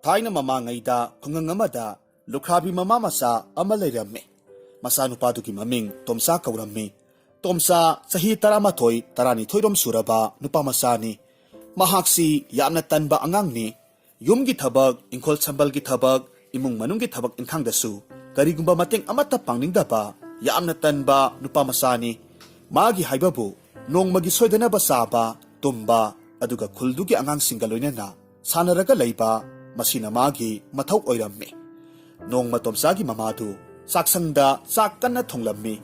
Thaina mamangayda kungangamada lukhabi mama masa ama leiramme. Masanupadugi maming Tomsa kaurammi. Tomsa sahi taramathoi tarani thoirom suraba nupa masani. Mahaksi yamna tanba angangni. Yumgi thabak, ingkol sambalgi thabak, imung manunggi thabak inkhangdasu. Karigumba mating amata pangningdaba yamna tanba nupa masani. Magi haibabu nong magi soidanaba saba tumba aduga khuldugi angang singaloinana sanaraga leiba masina magi mathau oirammi. Nong Tomsagi mamadu saksangda sakkanna thonglammi.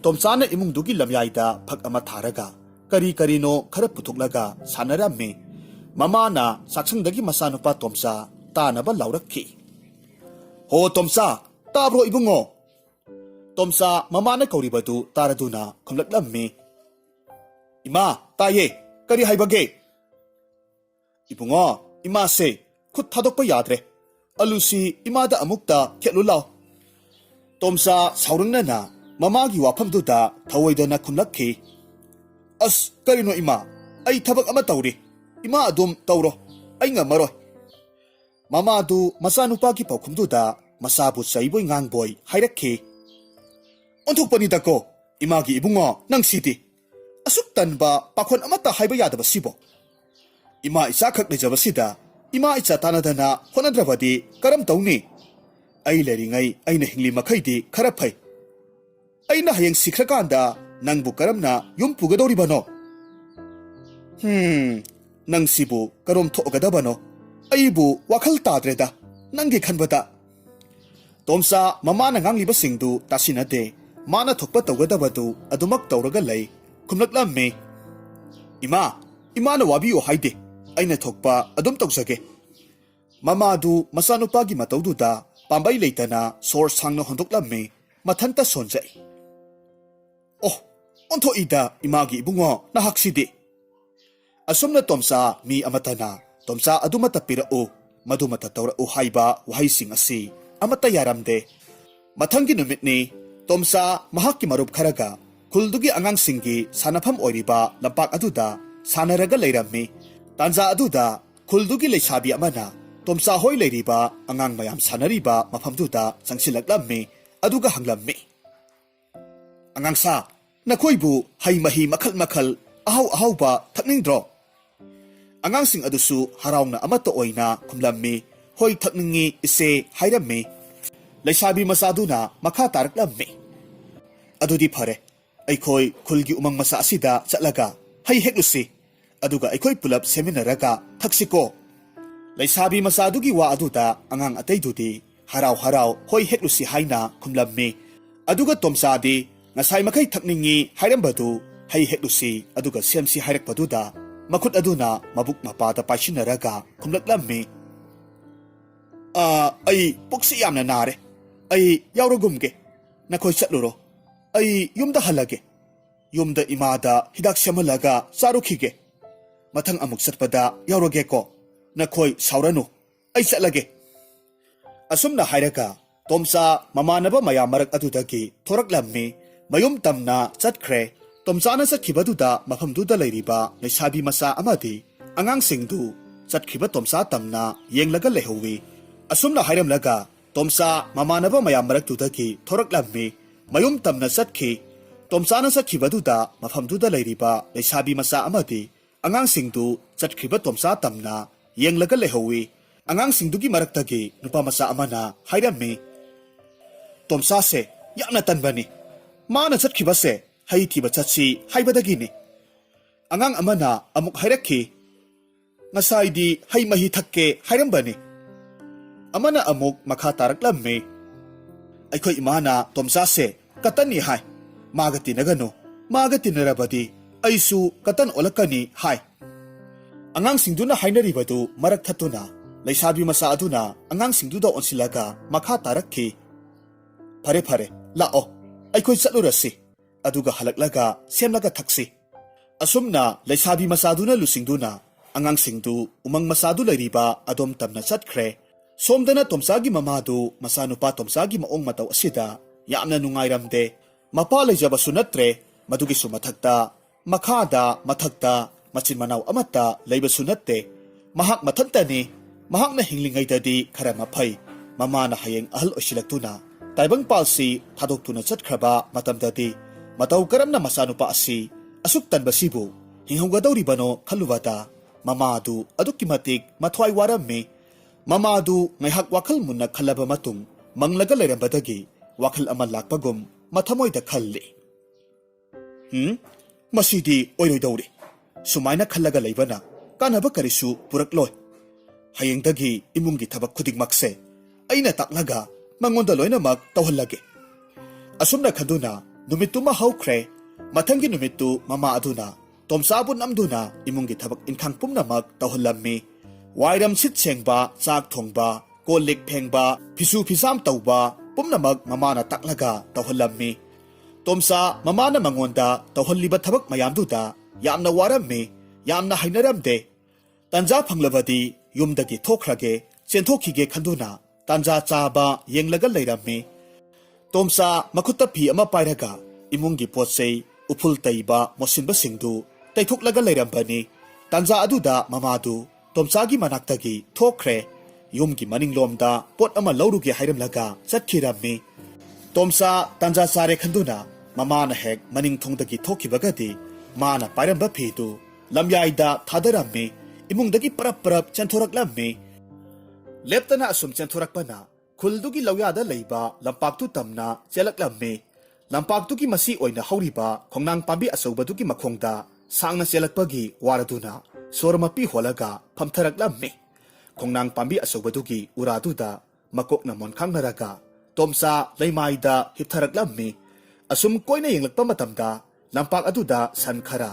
Tomsana imungdugi lamyaida phak ama tharaga kari karino khara puthuklaga sanarammi. Mamana saksangdagi masanupa Tomsa tanaba laurakki. Ho Tomsa, tabro ibungo. Tomsa mamana kauribadu taraduna khumlaklammi. Ima, taye, kari haibage. Ibungo, ima se khut thadokpa yadre. Alusi imada amukta khetlulaw. Tomsa saurungnana mamagi wafamduda thawoidana khumlakki. As karino ima, ai thabak ama tauri. Ima adum tauro, ai ngamaroi. Mamadu masanupagi paukhumduda masabu saiboy ngangboy hairakki. Onthukpanida ko, imagi ibungo nang siti. Asuk tanba pakhon amata haiba yadaba sibo. Ima isa khak lejabasida ima icha tanadana honadrabadi karam tauni. Ai leringai aina hingli makhaidi khara phai. Aina hayeng sikrakanda nangbu karamna yum pugadoribano. Nang sibu karom thogadabano. Aibu wakhal tadreda nangi khanbada. Tomsa mamana ngangliba singdu tasinade mana thokpa tawgadabadu adumak tawraga lei khumlaklammi. Imana wabiyo haide aina thokpa adum tawjage. Mamadu masanupagi matawduda pambai leitana sor sangna hondoklammi mathanta sonjai. Oh, ontho ida imagi ibungo nahaksidi. Asumna Tomsa mi amatana Tomsa adumata pirao madumata tawrao haiba wahaising asi amata yaramde. Mathangi numitni Tomsa mahakki marup kharaga khuldugi angangsinggi sanafam oiriba lampak aduda sanaraga leirammi. Tanza aduda khuldugi leisabi amana Tomsa hoi leiriba angang mayam sanariba mafamduda sangsilaklammi aduga hanglammi. Angangsa nakhoibu hai mahi makhal makhal ahaw ba thakningdro. Angangsing adusu haraungna amata oina khumlammi hoi thakningi ise hairammi. Leisabi masaduna makha taraklammi. Adudi phare aikhoi khulgi umang masa asida chatlaga hai heklusi aduga aikhoi pulap seminaraga thaksiko. Leisabi masadugi wa aduda angang ataidudi harau hoi heklusi haina khumlammi. Aduga Tomsadi ngasai makai thakningi hairambadu hai heklusi aduga semsi hairakpaduda makhut aduna mabuk mapada paishinaraga khumlaklammi. Ai puksi yamna nare. Ai yaurogumge nakhoi chatluro. Ai yumda halage. Yumda imada hidak semalaga sarukhige. Mathang amuk satpada yauroge ko. Nakhoi sauranu. Ai chatlage. Asumna hairaga Tomsa mamanaba maya marak adudagi thoraklammi mayum tamna chatkre. Tomsana satkibaduda mafamduda leiriba leisabi masa amadi angangsingdu chatkhiba Tomsa tamna yenglaga lehowi. Asumna hairamlaga Tomsa mamanaba mayam marakdudagi thoraklammi mayum tamna chatkhi. Tomsana satkibaduda mafamduda leiriba leisabi masa amadi angangsingdu chatkhiba Tomsa tamna yenglaga lehowi. Angangsingdugi maraktagi nupa masa amana hairammi. Tomsa se yamna tanbani. Mana chatkhiba se hai thiba chatsi haibadagini. Angang amana amuk hairakhi. Ngasaidi hai mahi thakke hairambani. Amana amuk makha taraklammi. Aikhoi imana Tomsa se katani hai. Magati nagano. Magati narabadi. Aisu katan olakani hai. Angang singduna hainaribadu marak thatuna. Leisabi masa aduna angang singduda onsilaga makha tarakhi. Phare lao. Aikhoi chatlurasi. Aduga halaklaga semlaga thaksi. Asumna leisabi masaduna lusingduna angang singdu umang masadu leiriba adom tamna chatkre. Somdana Tomsagi mamadu masanupa Tomsagi maong mataw asida yamna nungairamde. Mapa leijaba sunatre madugi sumathakta makhada mathakta machin manaw amata leiba sunatte mahak mathantani mahakna hinglingaiꯗꯗꯤ khara maphai mamana hayeng ahal osilaktuna taibang palsi thadoktuna chatkraba matamdadi matau karamna masanupa asi asuk tanbasibu hinghonggadawribano khalubada mamadu adukki matik mathwai waramme mamadu ngaihak wakhal munna khallaba matung manglaga leirambadagi wakhal ama lakpagum mathamoida khalli masidi oiroidawri sumaina khallaga leibana kanaba karisu purakloi hayengdagi imungi thabak khudikmakse aina taklaga mangonda loinamak tawhallage asumna khaduna numituma haukhre mathangi numittu mama aduna tomsabun amduna imungi thabak inkhang pumnamak tawhallammi wairam sit sengba chak thongba kolik phengba phisu phisam tawba pumnamak mamana taklaga tawhallammi tomsa mamana mangonda tawhalliba thabak mayamduda yamna warammi yamna hainaramde tanja phanglabadi yumdagi thokhrage chenthokige khanduna tanja chaba yenglaga leirammi tomsa makhutta phi ama pairaga imungi potsei uphul taiba mosinba singdu taithoklaga leirambani tanja aduda mamadu tomsagi manaktagi thokre yumgi maninglomda pot ama lauruge hairamlaga chatkhirami tomsa tanja sare khanduna mamana hek maning thongdagi thokhibagadi mana pairamba phidu lamyaida thadarammi imungdagi parap chanthoraklammi leptana asum chanthorakpana khuldugi lawyada leiba lampaktu tamna chelaklammi lampaktugi masi oina hauriba khongnang pambi asaubadugi makhongda sangna chelakpagi waraduna sormapi holaga phamtharaklammi khongnang pambi asaubadugi uraduda makokna monkhangaraga tomsa leimaida hiptharaklammi asum koina yenglakpa matamda lampak aduda sankhara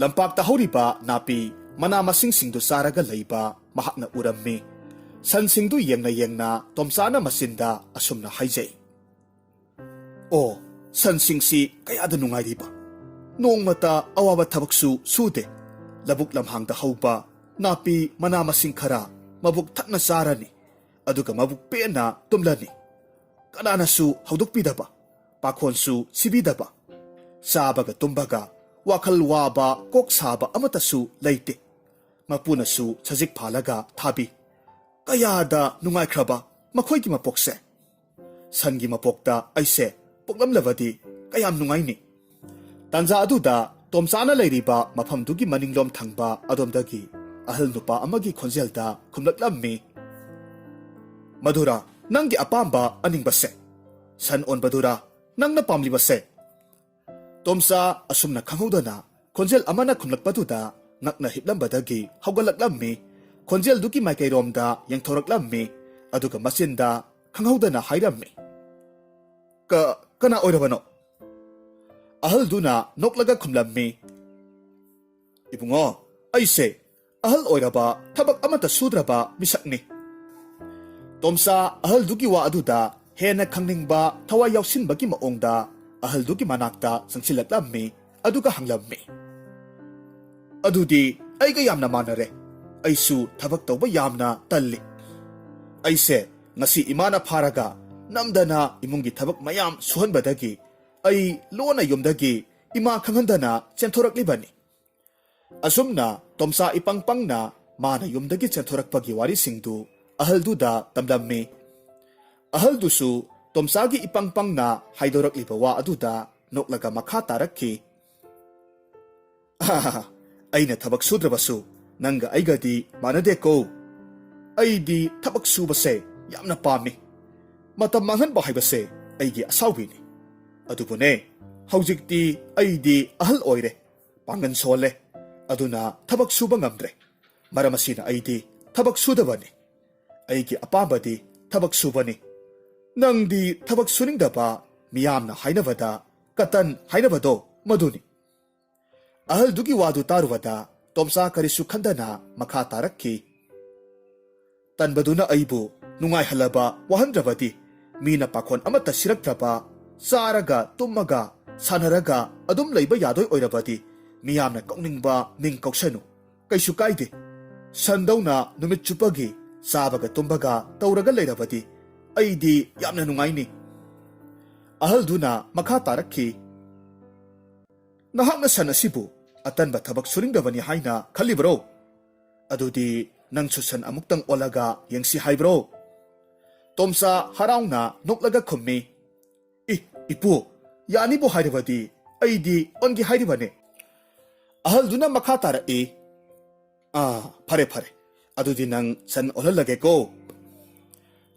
lampak tahuriba napi mana masing singdu saraga leiba mahakna urammi san singdu yengna tomsana masinda asumna haijay o san singsi kayada nungairiba nongmata awaba thabaksu sude labuk lamhangda hauba napi mana masing khara mabuk thakna sarani aduga mabuk pena tumlani kananasu haudukpidaba pakhonsu sibidaba sabaga tumbaga wakhal waba kok saba amatasu leite mapunasu sajik phalaga thabi kayada nungaikraba makhoigi mapokse sangi mapokta aise poklamlabadi kayam nungaini tanja aduda tomsana leiriba mafamdugi maninglom thangba adomdagi ahal nupa amagi khonjelda khumlaklammi madura nangi apamba aningbase san onbadura nangna pamlibase tomsa asumna khangudana khonjel amana khumlakpaduda ngakna hiplambadagi haugalaklammi khonjel duki maikairomda yengthoraklammi aduga masinda khanghaudana hairammi kana oirabano ahal duna noklaga khumlammi ibungo aise ahal oiraba thabak amata sudraba misakni tomsa ahal duki wa aduda hena khangningba thawai yausinbagi maongda ahal duki manakta sangsilaklammi aduga hanglammi adudi aiga yamna manare aisu thabak tawba yamna talli aise ngasi imana pharaga namdana imungi thabak mayam suhanbadagi ai lona yumdagi ima khanghandana chenthoraklibani asumna tomsa ipangpangna mana yumdagi chenthorakpagi wari singdu ahalduda tamlammi ahaldusu tomsagi ipangpangna haidorakliba wa aduda noklaga makha tarakki aina thabak sudrabasu nanga aigadi manadeko aidi thabak subase yamna pami matam manghanba haibase aigi asawini adubune haujikti aidi ahal oire pangan sole aduna thabak suba ngamdre maramasina aidi thabak sudabani aigi apambadi thabak subani nangdi thabak suningdaba miyamna hainabada katan hainabado maduni ahal dugi wadu tarubada tomsa karisu khandana makha tarakki tanbaduna aibu nungai halaba wahandrabadi mina pakhon amata siraktraba saraga tummaga sanaraga adum leiba yadoi oirabadi miyamna kauningba ning kauksanu kaisu kaide sandauna numit chupagi sabaga tumbaga tauraga leirabadi aidi yamna nungaini ahal duna makha tarakki nahakna sanasibu atanba thabak suringdabani haina khalibro adudi ꯅꯪꯁꯨ ꯁꯟ ꯑꯃꯨꯛꯇꯪ ꯑꯣꯜꯂꯒ ꯌꯦꯡꯁꯤ ꯍꯥꯏꯕ꯭ꯔꯣ? ꯇꯣꯝꯆꯥ ꯍꯔꯥꯎꯅ ꯅꯣꯛꯂꯒ ꯈꯨꯝꯃꯤ, ꯏꯄꯨ, ꯌꯥꯅꯤꯕꯨ ꯍꯥꯏꯔꯕꯗꯤ ꯑꯩꯗꯤ ꯑꯣꯟꯒꯦ ꯍꯥꯏꯔꯤꯕꯅꯦ꯫ ꯑꯍꯜꯗꯨꯅ ꯃꯈꯥ ꯇꯥꯔꯛꯏ, ꯐꯔꯦ ꯐꯔꯦ, ꯑꯗꯨꯗꯤ ꯅꯪ ꯁꯟ ꯑꯣꯜꯍꯜꯂꯒꯦꯀꯣ꯫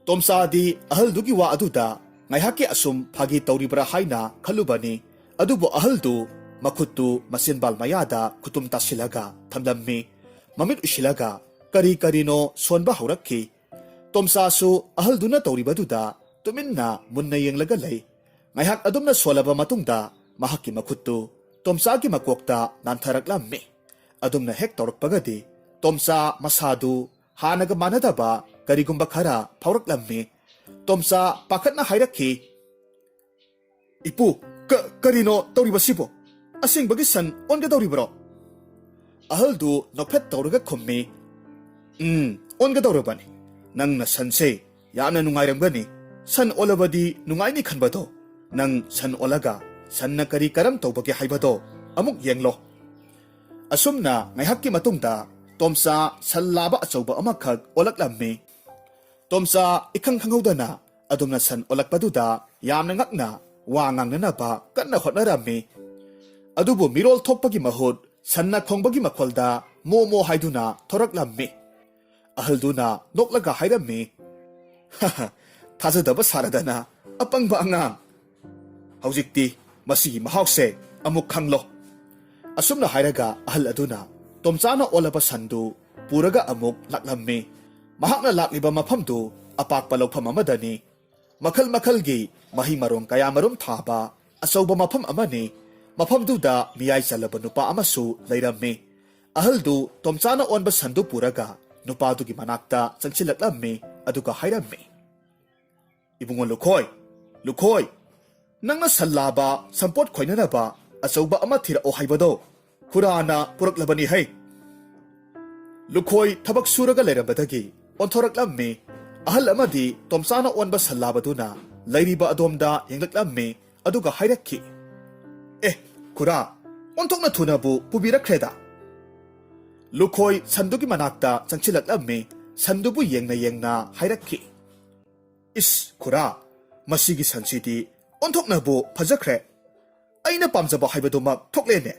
ꯇꯣꯝꯆꯥꯗꯤ ꯑꯍꯜꯗꯨꯒꯤ ꯋꯥ ꯑꯗꯨꯗ ꯉꯥꯏꯍꯥꯛꯀꯤ ꯑꯁꯨꯝ ꯐꯥꯒꯤ ꯇꯧꯔꯤꯕ꯭ꯔꯥ ꯍꯥꯏꯅ ꯈꯜꯂꯨꯕꯅꯤ, ꯑꯗꯨꯕꯨ ꯑꯍꯜꯗꯨ ꯃꯈꯨꯠꯇꯨ ꯃꯆꯤꯟꯕꯥꯜ ꯃꯌꯥꯗ ꯈꯨꯇꯨꯝ ꯇꯥꯁꯤꯜꯂꯒ ꯊꯝꯂꯝꯃꯤ, ꯃꯃꯤꯠ ꯎꯏꯁꯤꯜꯂꯒ ꯀꯔꯤ ꯀꯔꯤꯅꯣ ꯁꯣꯟꯕ ꯍꯧꯔꯛꯈꯤ꯫ ꯇꯣꯝꯆꯥꯁꯨ ꯑꯍꯜꯗꯨꯅ ꯇꯧꯔꯤꯕꯗꯨꯗ ꯇꯨꯃꯤꯟꯅ ꯃꯨꯟꯅ ꯌꯦꯡꯂꯒ ꯂꯩ꯫ ꯉꯥꯏꯍꯥꯛ ꯑꯗꯨꯝꯅ ꯁꯣꯜꯂꯕ ꯃꯇꯨꯡꯗ ꯃꯍꯥꯛꯀꯤ ꯃꯈꯨꯠꯇꯨ ꯇꯣꯝꯆꯥꯒꯤ ꯃꯀꯣꯛꯇ ꯅꯥꯟꯊꯔꯛꯂꯝꯃꯤ꯫ ꯑꯗꯨꯝꯅ ꯍꯦꯛ ꯇꯧꯔꯛꯄꯒꯗꯤ ꯇꯣꯝꯆꯥ ꯃꯁꯥꯗꯨ ꯍꯥꯟꯅꯒ ꯃꯥꯟꯅꯗꯕ ꯀꯔꯤꯒꯨꯝꯕ ꯈꯔ ꯐꯥꯎꯔꯛꯂꯝꯃꯤ꯫ ꯇꯣꯝꯆꯥ ꯄꯥꯈꯠꯅ ꯍꯥꯏꯔꯛꯈꯤ, ꯏꯄꯨ, ꯀꯔꯤꯅꯣ ꯇꯧꯔꯤꯕꯁꯤꯕꯣ? ꯑꯁꯦꯡꯕꯒꯤ ꯁꯟ ꯑꯣꯟꯒꯗꯧꯔꯤꯕ꯭ꯔꯣ? ꯑꯍꯜꯗꯨ ꯅꯣꯛꯐꯦꯠ ꯇꯧꯔꯒ ꯈꯨꯝꯃꯤ, ꯑꯣꯟꯒꯗꯧꯔꯕꯅꯤ꯫ ꯅꯪꯅ ꯁꯟꯁꯦ ꯌꯥꯝꯅ ꯅꯨꯡꯉꯥꯏꯔꯝꯒꯅꯤ꯫ ꯁꯟ ꯑꯣꯜꯂꯕꯗꯤ ꯅꯨꯡꯉꯥꯏꯅꯤ ꯈꯟꯕꯗꯣ, ꯅꯪ ꯁꯟ ꯑꯣꯜꯂꯒ ꯁꯟꯅ ꯀꯔꯤ ꯀꯔꯝ ꯇꯧꯕꯒꯦ ꯍꯥꯏꯕꯗꯣ ꯑꯃꯨꯛ ꯌꯦꯡꯂꯣ꯫ ꯑꯁꯨꯝꯅ ꯉꯥꯏꯍꯥꯛꯀꯤ ꯃꯇꯨꯡꯗ ꯇꯣꯝꯆꯥ ꯁꯟ ꯂꯥꯕ ꯑꯆꯧꯕ ꯑꯃꯈꯛ ꯑꯣꯜꯂꯛꯂꯝꯃꯤ꯫ ꯇꯣꯝꯆꯥ ꯏꯈꯪ ꯈꯪꯍꯧꯗꯅ ꯑꯗꯨꯝꯅ ꯁꯟ ꯑꯣꯜꯂꯛꯄꯗꯨꯗ ꯌꯥꯝꯅ ꯉꯛꯅ ꯋꯥ ꯉꯥꯡꯅꯅꯕ ꯀꯟꯅ ꯍꯣꯠꯅꯔꯝꯃꯤ꯫ ꯑꯗꯨꯕꯨ ꯃꯤꯔꯣꯜ ꯊꯣꯛꯄꯒꯤ ꯃꯍꯨꯠ ꯁꯟꯅ ꯈꯣꯡꯕꯒꯤ ꯃꯈꯣꯜꯗ ꯃꯣ ꯃꯣ ꯍꯥꯏꯗꯨꯅ ꯊꯣꯔꯛꯂꯝꯃꯤ꯫ ꯑꯍꯜꯗꯨꯅ ꯅꯣꯛꯂꯒ ꯍꯥꯏꯔꯝꯃꯤ, ꯊꯥꯖꯗꯕ ꯁꯥꯔꯗꯅ ꯑꯄꯪꯕ ꯑꯉꯥꯡ, ꯍꯧꯖꯤꯛꯇꯤ ꯃꯁꯤꯒꯤ ꯃꯍꯥꯎꯁꯦ ꯑꯃꯨꯛ ꯈꯪꯂꯣ꯫ ꯑꯁꯨꯝꯅ ꯍꯥꯏꯔꯒ ꯑꯍꯜ ꯑꯗꯨꯅ ꯇꯣꯝꯆꯥꯅ ꯑꯣꯜꯂꯕ ꯁꯟꯗු ꯄꯨꯔꯒ ꯑꯃꯨꯛ ꯂꯥꯛꯂꯝꯃꯤ꯫ ꯃꯍꯥꯛꯅ ꯂꯥꯛꯂꯤꯕ ꯃꯐꯝꯗꯨ ꯑꯄꯥꯛꯄ ꯂꯧꯐꯝ ꯑꯃꯗꯅꯤ꯫ ꯃꯈꯜ ꯃꯈꯜꯒꯤ ꯃꯍꯩ ꯃꯔꯣꯡ ꯀꯌꯥꯃꯔꯨꯝ ꯊꯥꯕ ꯑꯆꯧꯕ ꯃꯐꯝ ꯑꯃꯅꯤ꯫ ꯃꯐꯝꯗꯨꯗ ꯃꯤꯌꯥꯏ ꯆꯜꯂꯕ ꯅꯨꯄꯥ ꯑꯃꯁꯨ ꯂꯩꯔꯝꯃꯤ꯫ ꯑꯍꯜꯗꯨ ꯇꯣꯝꯆꯥꯅ ꯑꯣꯟꯕ ꯁꯟꯗු ꯄꯨꯔꯒ ꯅꯨꯄꯥꯗꯨꯒꯤ ꯃꯅꯥꯛꯇ ꯆꯪꯁꯤꯜꯂꯛꯂꯝꯃꯤ, ꯑꯗꯨꯒ ꯍꯥꯏꯔꯝꯃꯤ, ꯏꯕꯨꯡꯉꯣ ꯂꯨꯈꯣꯏ, ꯅꯪꯅ ꯁꯟ ꯂꯥꯕ ꯁꯝꯄꯣꯠ ꯈꯣꯏꯅꯅꯕ ꯑꯆꯧꯕ ꯑꯃ ꯊꯤꯔꯛꯑꯣ ꯍꯥꯏꯕꯗꯣ ꯈꯨꯔꯥꯅ ꯄꯨꯔꯛꯂꯕꯅꯤ ꯍꯩ꯫ ꯂꯨꯈꯣꯏ ꯊꯕꯛ ꯁꯨꯔꯒ ꯂꯩꯔꯝꯕꯗꯒꯤ ꯑꯣꯟꯊꯣꯔꯛꯂꯝꯃꯤ꯫ ꯑꯍꯜ ꯑꯃꯗꯤ ꯇꯣꯝꯆꯥꯅ ꯑꯣꯟꯕ ꯁꯟ ꯂꯥꯕꯗꯨꯅ ꯂꯩꯔꯤꯕ ꯑꯗꯣꯝꯗ ꯌꯦꯡꯂꯛꯂꯝꯃꯤ, ꯑꯗꯨꯒ ꯍꯥꯏꯔꯛꯈꯤ, ꯈꯨꯔꯥ, ꯑꯣꯟꯊꯣꯛꯅ ꯊꯨꯅꯕꯨ ꯄꯨꯕꯤꯔꯛꯈ꯭ꯔꯦꯗ꯫ ꯂꯨꯈꯣꯏ ꯁꯟꯗꯨꯒꯤ ꯃꯅꯥꯛꯇ ꯆꯪꯁꯤꯜꯂꯛꯂꯝꯃꯤ꯫ ꯁꯟꯗꯨꯕꯨ ꯌꯦꯡꯅ ꯌꯦꯡꯅ ꯍꯥꯏꯔꯛꯈꯤ, ꯈꯨꯔꯥ, ꯃꯁꯤꯒꯤ ꯁꯟꯁꯤꯗꯤ ꯑꯣꯟꯊꯣꯛꯅꯕꯨ ꯐꯖꯈ꯭ꯔꯦ꯫ ꯑꯩꯅ ꯄꯥꯝꯖꯕ ꯍꯥꯏꯕꯗꯨꯃꯛ ꯊꯣꯛꯂꯦꯅꯦ꯫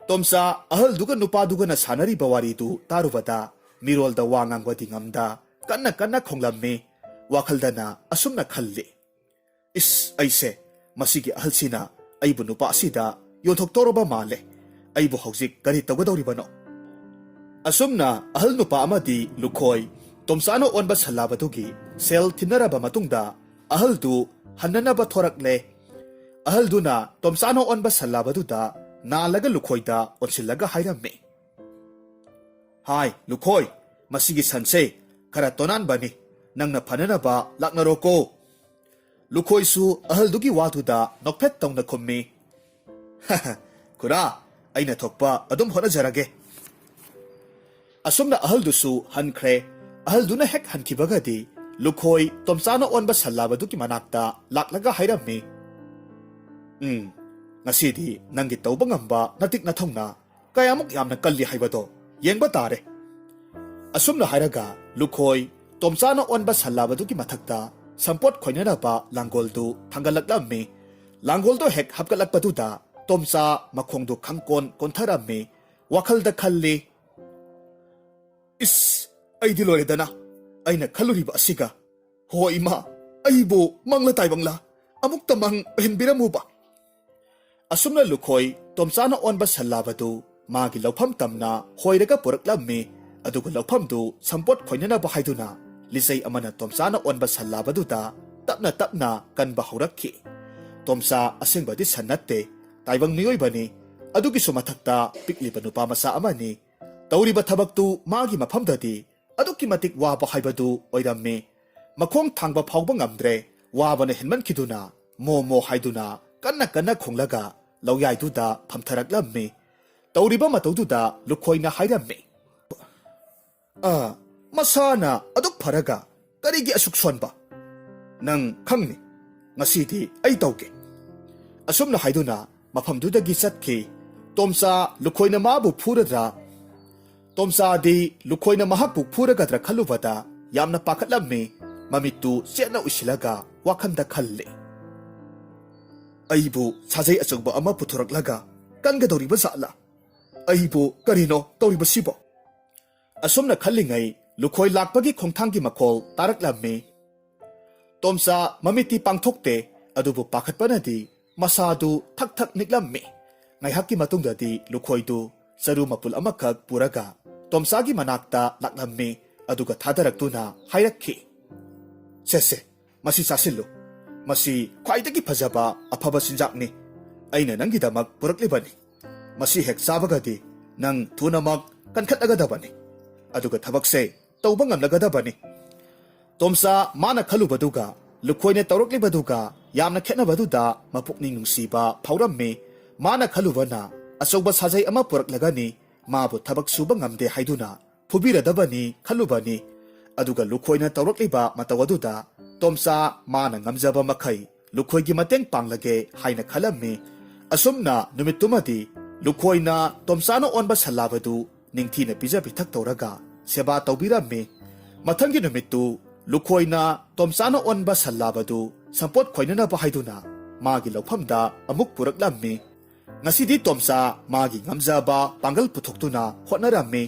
ꯇꯣꯝꯆꯥ ꯑꯍꯜꯗꯨꯒ ꯅꯨꯄꯥꯗꯨꯒꯅ ꯁꯥꯟꯅꯔꯤꯕ ꯋꯥꯔꯤꯗꯨ తారుꯕꯗ ꯃꯤꯔꯣꯜꯗ ꯋꯥ ꯉꯥꯡꯕꯗꯤ ꯉꯝꯗ ꯀꯟꯅ ꯀꯟꯅ ꯈꯣꯡꯂꯝꯃꯤ꯫ ꯋꯥꯈꯜꯗꯅ ꯑꯁꯨꯝꯅ ꯈꯜꯂꯤ, ꯑꯩꯁꯦ ꯃꯁꯤꯒꯤ ꯑꯍꯜꯁꯤꯅ ꯑꯩꯕꯨ ꯅꯨꯄꯥ ꯑꯁꯤꯗ ꯌꯣꯟꯊꯣꯛꯇꯧꯔꯕ ꯃꯥꯜꯂꯦ꯫ ꯑꯩꯕꯨ ꯍꯧꯖꯤꯛ ꯀꯔꯤ ꯇꯧꯒꯗꯧꯔꯤꯕꯅꯣ? ꯑꯁꯨꯝꯅ ꯑꯍꯜ ꯅꯨꯄꯥ ꯑꯃꯗꯤ ꯂꯨꯈꯣꯏ ꯇꯣꯝꯆꯥꯅ ꯑꯣꯟꯕ ꯁꯟ ꯂꯥꯕꯗꯨꯒꯤ ꯁꯦꯜ ꯊꯤꯟꯅꯔꯕ ꯃꯇꯨꯡꯗ ꯑꯍꯜꯗꯨ ꯍꯟꯅꯅꯕ ꯊꯣꯔꯛꯂꯦ꯫ ꯑꯍꯜꯗꯨꯅ ꯇꯣꯝꯆꯥꯅ ꯑꯣꯟꯕ ꯁꯟ ꯂꯥꯕꯗꯨꯗ ꯅꯥꯜꯂꯒ ꯂꯨꯈꯣꯏꯗ ꯑꯣꯟꯁꯤꯜꯂꯒ ꯍꯥꯏꯔꯝꯃꯤ, ꯍꯥꯏ ꯂꯨꯈꯣꯏ, ꯃꯁꯤꯒꯤ ꯁꯟꯁꯦ ꯈꯔ ꯇꯣꯅꯥꯟꯕꯅꯤ, ꯅꯪꯅ ꯐꯅꯅꯕ ꯂꯥꯛꯅꯔꯣꯀꯣ꯫ ꯂꯨꯈꯣꯏꯁꯨ ꯑꯍꯜꯗꯨꯒꯤ ꯋꯥꯗꯨꯗ ꯅꯣꯛꯐꯦꯠ ꯇꯧꯅ ꯈꯨꯝꯃꯤ, ꯈꯨꯔꯥ, ꯑꯩꯅ ꯊꯣꯛꯄ ꯑꯗꯨꯝ ꯍꯣꯠꯅꯖꯔꯒꯦ꯫ ꯑꯁꯨꯝꯅ ꯑꯍꯜꯗꯨꯁꯨ ꯍꯟꯈ꯭ꯔꯦ꯫ ꯑꯍꯜꯗꯨꯅ ꯍꯦꯛ ꯍꯟꯈꯤꯕꯒꯗꯤ ꯂꯨꯈꯣꯏ ꯇꯣꯝꯆꯥꯅ ꯑꯣꯟꯕ ꯁꯟ ꯂꯥꯕꯗꯨꯒꯤ ꯃꯅꯥꯛꯇ ꯂꯥꯛꯂꯒ ꯍꯥꯏꯔꯝꯃꯤ, ꯉꯁꯤꯗꯤ ꯅꯪꯒꯤ ꯇꯧꯕ ꯉꯝꯕ ꯅꯇꯤꯛ ꯅꯊꯧꯅ ꯀꯌꯥꯃꯨꯛ ꯌꯥꯝꯅ ꯀꯜꯂꯤ ꯍꯥꯏꯕꯗꯣ ꯌꯦꯡꯕ ꯇꯥꯔꯦ꯫ ꯑꯁꯨꯝꯅ ꯍꯥꯏꯔꯒ ꯂꯨꯈꯣꯏ ꯇꯣꯝꯆꯥꯅ ꯑꯣꯟꯕ ꯁꯟ ꯂꯥꯕꯗꯨꯒꯤ ꯃꯊꯛꯇ ꯁꯝꯄꯣꯠ ꯈꯣꯏꯅꯅꯕ ꯂꯥꯡꯒꯣꯜꯗꯨ ꯊꯥꯡꯒꯠꯂꯛꯂꯝꯃꯤ꯫ ꯂꯥꯡꯒꯣꯜꯗꯣ ꯍꯦꯛ ꯍꯥꯞꯀꯠꯂꯛꯄꯗꯨꯗ ꯇꯣꯝꯆꯥ ꯃꯈꯣꯡꯗꯨ ꯈꯪꯀꯣꯟ ꯀꯣꯟꯊꯔꯝꯃꯤ꯫ ꯋꯥꯈꯜꯗ ꯈꯜꯂꯤ, ꯑꯩꯗꯤ ꯂꯣꯏꯔꯦꯗꯅ, ꯑꯩꯅ ꯈꯜꯂꯨꯔꯤꯕ ꯑꯁꯤꯒ ꯍꯣ ꯏꯃꯥ, ꯑꯩꯕꯨ ꯃꯪꯂ ꯇꯥꯏꯕꯪꯂ ꯑꯃꯨꯛꯇ ꯃꯪ ꯑꯣꯏꯍꯟꯕꯤꯔꯝꯃꯨꯕ꯫ ꯑꯁꯨꯝꯅ ꯂꯨꯈꯣꯏ ꯇꯣꯝꯆꯥꯅ ꯑꯣꯟꯕ ꯁꯟ ꯂꯥꯕꯗꯨ ꯃꯥꯒꯤ ꯂꯧꯐꯝ ꯇꯝꯅ ꯍꯣꯏꯔꯒ ꯄꯨꯔꯛꯂꯝꯃꯤ꯫ ꯑꯗꯨꯒ ꯂꯧꯐꯝꯗꯨ ꯁꯝꯄꯣꯠ ꯈꯣꯏꯅꯅꯕ ꯍꯥꯏꯗꯨꯅ ꯂꯤꯆꯩ ꯑꯃꯅ ꯇꯣꯝꯆꯥꯅ ꯑꯣꯟꯕ ꯁꯟ ꯂꯥꯕꯗꯨꯗ ꯇꯞꯅ ꯇꯞꯅ ꯀꯟꯕ ꯍꯧꯔꯛꯈꯤ꯫ ꯇꯣꯝꯆꯥ ꯑꯁꯦꯡꯕꯗꯤ ꯁꯟ ꯅꯠꯇꯦ, ꯇꯥꯏꯕꯪ ꯃꯤꯑꯣꯏꯕꯅꯤ꯫ ꯑꯗꯨꯒꯤꯁꯨ ꯃꯊꯛꯇ ꯄꯤꯛꯂꯤꯕ ꯅꯨꯄꯥ ꯃꯆꯥ ꯑꯃꯅꯤ꯫ ꯇꯧꯔꯤꯕ ꯊꯕꯛꯇꯨ ꯃꯥꯒꯤ ꯃꯐꯝꯗꯗꯤ ꯑꯗꯨꯛꯀꯤ ꯃꯇꯤꯛ ꯋꯥꯕ ꯍꯥꯏꯕꯗꯨ ꯑꯣꯏꯔꯝꯃꯤ꯫ ꯃꯈꯣꯡ ꯊꯥꯡꯕ ꯐꯥꯎꯕ ꯉꯝꯗ꯭ꯔꯦ꯫ ꯋꯥꯕꯅ ꯍꯦꯟꯃꯟꯈꯤꯗꯨꯅ ꯃꯣ ꯃꯣ ꯍꯥꯏꯗꯨꯅ ꯀꯟꯅ ꯀꯟꯅ ꯈꯣꯡꯂꯒ ꯂꯧꯌꯥꯏꯗꯨꯗ ꯐꯝꯊꯔꯛꯂꯝꯃꯤ꯫ ꯇꯧꯔꯤꯕ ꯃꯇꯧꯗꯨꯗ ꯂꯨꯈꯣꯏꯅ ꯍꯥꯏꯔꯝꯃꯤ, ꯃꯁꯥꯅ ꯑꯗꯨꯛ ꯐꯔꯒ ꯀꯔꯤꯒꯤ ꯑꯁꯨꯛ ꯁꯣꯟꯕ? ꯅꯪ ꯈꯪꯅꯤ, ꯉꯁꯤꯗꯤ ꯑꯩ ꯇꯧꯒꯦ꯫ ꯑꯁꯨꯝꯅ ꯍꯥꯏꯗꯨꯅ ꯃꯐꯝꯗꯨꯗꯒꯤ ꯆꯠꯈꯤ꯫ ꯇꯣꯝꯆꯥ ꯂꯨꯈꯣꯏꯅ ꯃꯥꯕꯨ ꯐꯨꯔꯗ꯭ꯔꯥ? ꯇꯣꯝꯆꯥꯗꯤ ꯂꯨꯈꯣꯏꯅ ꯃꯍꯥꯛꯄꯨ ꯐꯨꯔꯒꯗ꯭ꯔꯥ ꯈꯜꯂꯨꯕꯗ ꯌꯥꯝꯅ ꯄꯥꯈꯠꯂꯝꯃꯤ ꯃꯃꯤꯠꯇꯨ ꯆꯦꯠꯅ ꯎꯏꯁꯤꯜꯂꯒ ꯋꯥꯈꯟꯗ ꯈꯜꯂꯤ ꯑꯩꯕꯨ ꯁꯥꯖꯩ ꯑꯆꯧꯕ ꯑꯃ ꯄꯨꯊꯣꯔꯛꯂꯒ ꯀꯟꯒꯗꯧꯔꯤꯕ ꯖꯥꯠꯂꯥ ꯑꯩꯕꯨ ꯀꯔꯤꯅꯣ ꯇꯧꯔꯤꯕꯁꯤꯕꯣ ꯑꯁꯨꯝꯅ ꯈꯜꯂꯤꯉꯩ ꯂꯨꯈꯣꯏ ꯂꯥꯛꯄꯒꯤ ꯈꯣꯡꯊꯥꯡꯒꯤ ꯃꯈꯣꯜ ꯇꯥꯔꯛꯂꯝꯃꯤ ꯇꯣꯝꯆꯥ ꯃꯃꯤꯠꯇꯤ ꯄꯥꯡꯊꯣꯛꯇꯦ ꯑꯗꯨꯕꯨ ꯄꯥꯈꯠꯄꯅꯗꯤ ꯃꯁꯥꯗꯨ ꯊꯛ ꯊꯛ ꯅꯤꯛꯂꯝꯃꯤ ꯉꯥꯏꯍꯥꯛꯀꯤ ꯃꯇꯨꯡꯗꯗꯤ ꯂꯨꯈꯣꯏꯗꯨ ꯆꯔꯨ ꯃꯄꯨꯜ ꯑꯃꯈꯛ ꯄꯨꯔꯒ ꯇꯣꯝꯆꯥꯒꯤ ꯃꯅꯥꯛꯇ ꯂꯥꯛꯂꯝꯃꯤ ꯑꯗꯨꯒ ꯊꯥꯗꯔꯛꯇꯨꯅ ꯍꯥꯏꯔꯛꯈꯤ ꯁꯦ ꯃꯁꯤ ꯆꯥꯁꯤꯜꯂꯨ ꯃꯁꯤ ꯈ꯭ꯋꯥꯏꯗꯒꯤ ꯐꯖꯕ ꯑꯐꯕ ꯆꯤꯟꯖꯥꯛꯅꯤ ꯑꯩꯅ ꯅꯪꯒꯤꯗꯃꯛ ꯄꯨꯔꯛꯂꯤꯕꯅꯤ ꯃꯁꯤ ꯍꯦꯛ ꯆꯥꯕꯒꯗꯤ ꯅꯪ ꯊꯨꯅꯃꯛ ꯀꯟꯈꯠꯂꯒꯗꯕꯅꯤ ꯑꯗꯨꯒ ꯊꯕꯛꯁꯦ ꯇꯧꯕ ꯉꯝꯂꯒꯗꯕꯅꯤ ꯇꯣꯝꯆꯥ ꯃꯥꯅ ꯈꯜꯂꯨꯕꯗꯨꯒ ꯂꯨꯈꯣꯏꯅ ꯇꯧꯔꯛꯂꯤꯕꯗꯨꯒ ꯌꯥꯝꯅ ꯈꯦꯠꯅꯕꯗꯨꯗ ꯃꯄꯨꯛꯅꯤꯡ ꯅꯨꯡꯁꯤꯕ ꯐꯥꯎꯔꯝꯃꯤ ꯃꯥꯅ ꯈꯜꯂꯨꯕꯅ ꯑꯆꯧꯕ ꯁꯥꯖꯩ ꯑꯃ ꯄꯨꯔꯛꯂꯒꯅꯤ ꯃꯥꯕꯨ ꯊꯕꯛ ꯁꯨꯕ ꯉꯝꯗꯦ ꯍꯥꯏꯗꯨꯅ ꯐꯨꯕꯤꯔꯗꯕꯅꯤ ꯈꯜꯂꯨꯕꯅꯤ ꯑꯗꯨꯒ ꯂꯨꯈꯣꯏꯅ ꯇꯧꯔꯛꯂꯤꯕ ꯃꯇꯧ ꯑꯗꯨꯗ ꯇꯣꯝꯆꯥ ꯃꯥꯅ ꯉꯝꯖꯕ ꯃꯈꯩ ꯂꯨꯈꯣꯏꯒꯤ ꯃꯇꯦꯡ ꯄꯥꯡꯂꯒꯦ ꯍꯥꯏꯅ ꯈꯜꯂꯝꯃꯤ ꯑꯁꯨꯝꯅ ꯅꯨꯃꯤꯠꯇꯨꯃꯗꯤ ꯂꯨꯈꯣꯏꯅ ꯇꯣꯝꯆꯥꯅ ꯑꯣꯟꯕ ꯁꯜꯂꯥꯕꯗꯨ ꯅꯤꯡꯊꯤꯅ ꯄꯤꯖ ꯄꯤꯊꯛ ꯇꯧꯔꯒ ꯁꯦꯕꯥ ꯇꯧꯕꯤꯔꯝꯃꯤ ꯃꯊꯪꯒꯤ ꯅꯨꯃꯤꯠꯇꯨ ꯂꯨꯈꯣꯏꯅ ꯇꯣꯝꯆꯥꯅ ꯑꯣꯟꯕ ꯁꯜꯂꯥꯕꯗꯨ ꯁꯝꯄꯣꯠ ꯈꯣꯏꯅꯅꯕ ꯍꯥꯏꯗꯨꯅ ꯃꯥꯒꯤ ꯂꯧꯐꯝꯗ ꯑꯃꯨꯛ ꯄꯨꯔꯛꯂꯝꯃꯤ ꯉꯁꯤꯗꯤ ꯇꯣꯝꯆꯥ ꯃꯥꯒꯤ ꯉꯝꯖꯕ ꯄꯥꯡꯒꯜ ꯄꯨꯊꯣꯛꯇꯨꯅ ꯍꯣꯠꯅꯔꯝꯃꯤ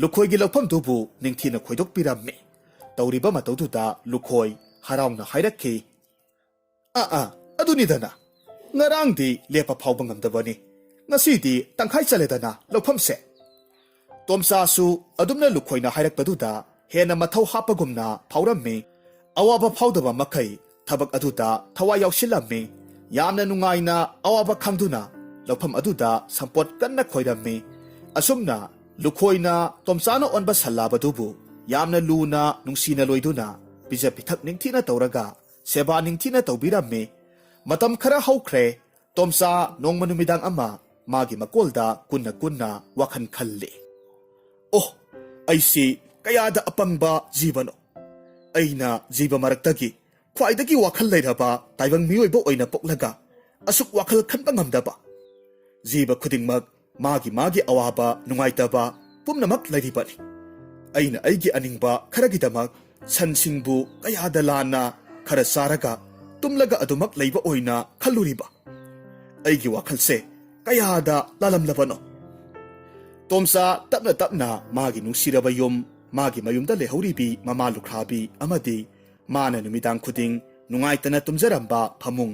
ꯂꯨꯈꯣꯏꯒꯤ ꯂꯧꯐꯝꯗꯨꯕꯨ ꯅꯤꯡꯊꯤꯅ ꯈꯣꯏꯗꯣꯛꯄꯤꯔꯝꯃꯤ ꯇꯧꯔꯤꯕ ꯃꯇꯧꯗꯨꯗ ꯂꯨꯈꯣꯏ ꯍꯔꯥꯎꯅ ꯍꯥꯏꯔꯛꯈꯤ ꯑꯗꯨꯅꯤꯗꯅ ꯉꯔꯥꯡꯗꯤ ꯂꯦꯞꯄ ꯐꯥꯎꯕ ꯉꯝꯗꯕꯅꯤ ꯉꯁꯤꯗꯤ ꯇꯪꯈꯥꯏ ꯆꯠꯂꯦꯗꯅ ꯂꯧꯐꯝꯁꯦ ꯇꯣꯝꯆꯥꯁꯨ ꯑꯗꯨꯝꯅ ꯂꯨꯈꯣꯏꯅ ꯍꯥꯏꯔꯛꯄꯗꯨꯗ ꯍꯦꯟꯅ ꯃꯊꯧ ꯍꯥꯞꯄꯒꯨꯝꯅ ꯐꯥꯎꯔꯝꯃꯤ ꯑꯋꯥꯕ ꯐꯥꯎꯗꯕ ꯃꯈꯩ ꯊꯕꯛ ꯑꯗꯨꯗ ꯊꯋꯥꯏ ꯌꯥꯎꯁꯤꯜꯂꯝꯃꯤ ꯌꯥꯝꯅ ꯅꯨꯡꯉꯥꯏꯅ ꯑꯋꯥꯕ ꯈꯪꯗꯨꯅ ꯂꯧꯐꯝ ꯑꯗꯨꯗ ꯁꯝꯄꯣꯠ ꯀꯟꯅ ꯈꯣꯏꯔꯝꯃꯤ ꯑꯁꯨꯝꯅ ꯂꯨꯈꯣꯏꯅ ꯇꯣꯝꯆꯥꯅ ꯑꯣꯟꯕ ꯁꯜꯂꯥꯕꯗꯨꯕꯨ ꯌꯥꯝꯅ ꯂꯨꯅ ꯅꯨꯡꯁꯤꯅ ꯂꯣꯏꯗꯨꯅ ꯄꯤꯖ ꯄꯤꯊꯛ ꯅꯤꯡꯊꯤꯅ ꯇꯧꯔꯒ ꯁꯦꯕꯥ ꯅꯤꯡꯊꯤꯅ ꯇꯧꯕꯤꯔꯝꯃꯤ ꯃꯇꯝ ꯈꯔ ꯍꯧꯈ꯭ꯔꯦ ꯇꯣꯝꯆꯥ ꯅꯣꯡꯃ ꯅꯨꯃꯤꯗꯥꯡ ꯑꯃ ꯃꯥꯒꯤ ꯃꯀꯣꯜꯗ ꯀꯨꯟꯅ ꯋꯥꯈꯜ ꯈꯜꯂꯤ ꯑꯩꯁꯤ ꯀꯌꯥꯗ ꯑꯄꯪꯕ ꯖꯤꯕꯅꯣ ꯑꯩꯅ ꯖꯤꯕ ꯃꯔꯛꯇꯒꯤ ꯈ꯭ꯋꯥꯏꯗꯒꯤ ꯋꯥꯈꯜ ꯂꯩꯔꯕ ꯇꯥꯏꯕꯪ ꯃꯤꯑꯣꯏꯕ ꯑꯣꯏꯅ ꯄꯣꯛꯂꯒ ꯑꯁꯨꯛ ꯋꯥꯈꯜ ꯈꯟꯕ ꯉꯝꯗꯕ ꯖꯤꯕ ꯈꯨꯗꯤꯡꯃꯛ ꯃꯥꯒꯤ ꯑꯋꯥꯕ ꯅꯨꯡꯉꯥꯏꯇꯕ ꯄꯨꯝꯅꯃꯛ ꯂꯩꯔꯤꯕꯅꯤ ꯑꯩꯅ ꯑꯩꯒꯤ ꯑꯅꯤꯡꯕ ꯈꯔꯒꯤꯗꯃꯛ ꯁꯟꯁꯤꯡꯕꯨ ꯀꯌꯥꯗ ꯂꯥꯟꯅ ꯈꯔ ꯆꯥꯔꯒ ꯇꯨꯝꯂꯒ ꯑꯗꯨꯃꯛ ꯂꯩꯕ ꯑꯣꯏꯅ ꯈꯜꯂꯨꯔꯤꯕ ꯑꯩꯒꯤ ꯋꯥꯈꯜꯁꯦ ꯀꯌꯥꯗ ꯂꯥꯜꯂꯝꯂꯕꯅꯣ ꯇꯣꯝꯆꯥ ꯇꯞꯅ ꯇꯞꯅ ꯃꯥꯒꯤ ꯅꯨꯡꯁꯤꯔꯕ ꯌꯨꯝ ꯃꯥꯒꯤ ꯃꯌꯨꯝꯗ ꯂꯩꯍꯧꯔꯤꯕꯤ ꯃꯃꯥ ꯂꯨꯈ꯭ꯔꯥꯕꯤ ꯑꯃꯗꯤ ꯃꯥꯅ ꯅꯨꯃꯤꯗꯥꯡ ꯈꯨꯗꯤꯡ ꯅꯨꯡꯉꯥꯏꯇꯅ ꯇꯨꯝꯖꯔꯝꯕ ꯐꯃꯨꯡ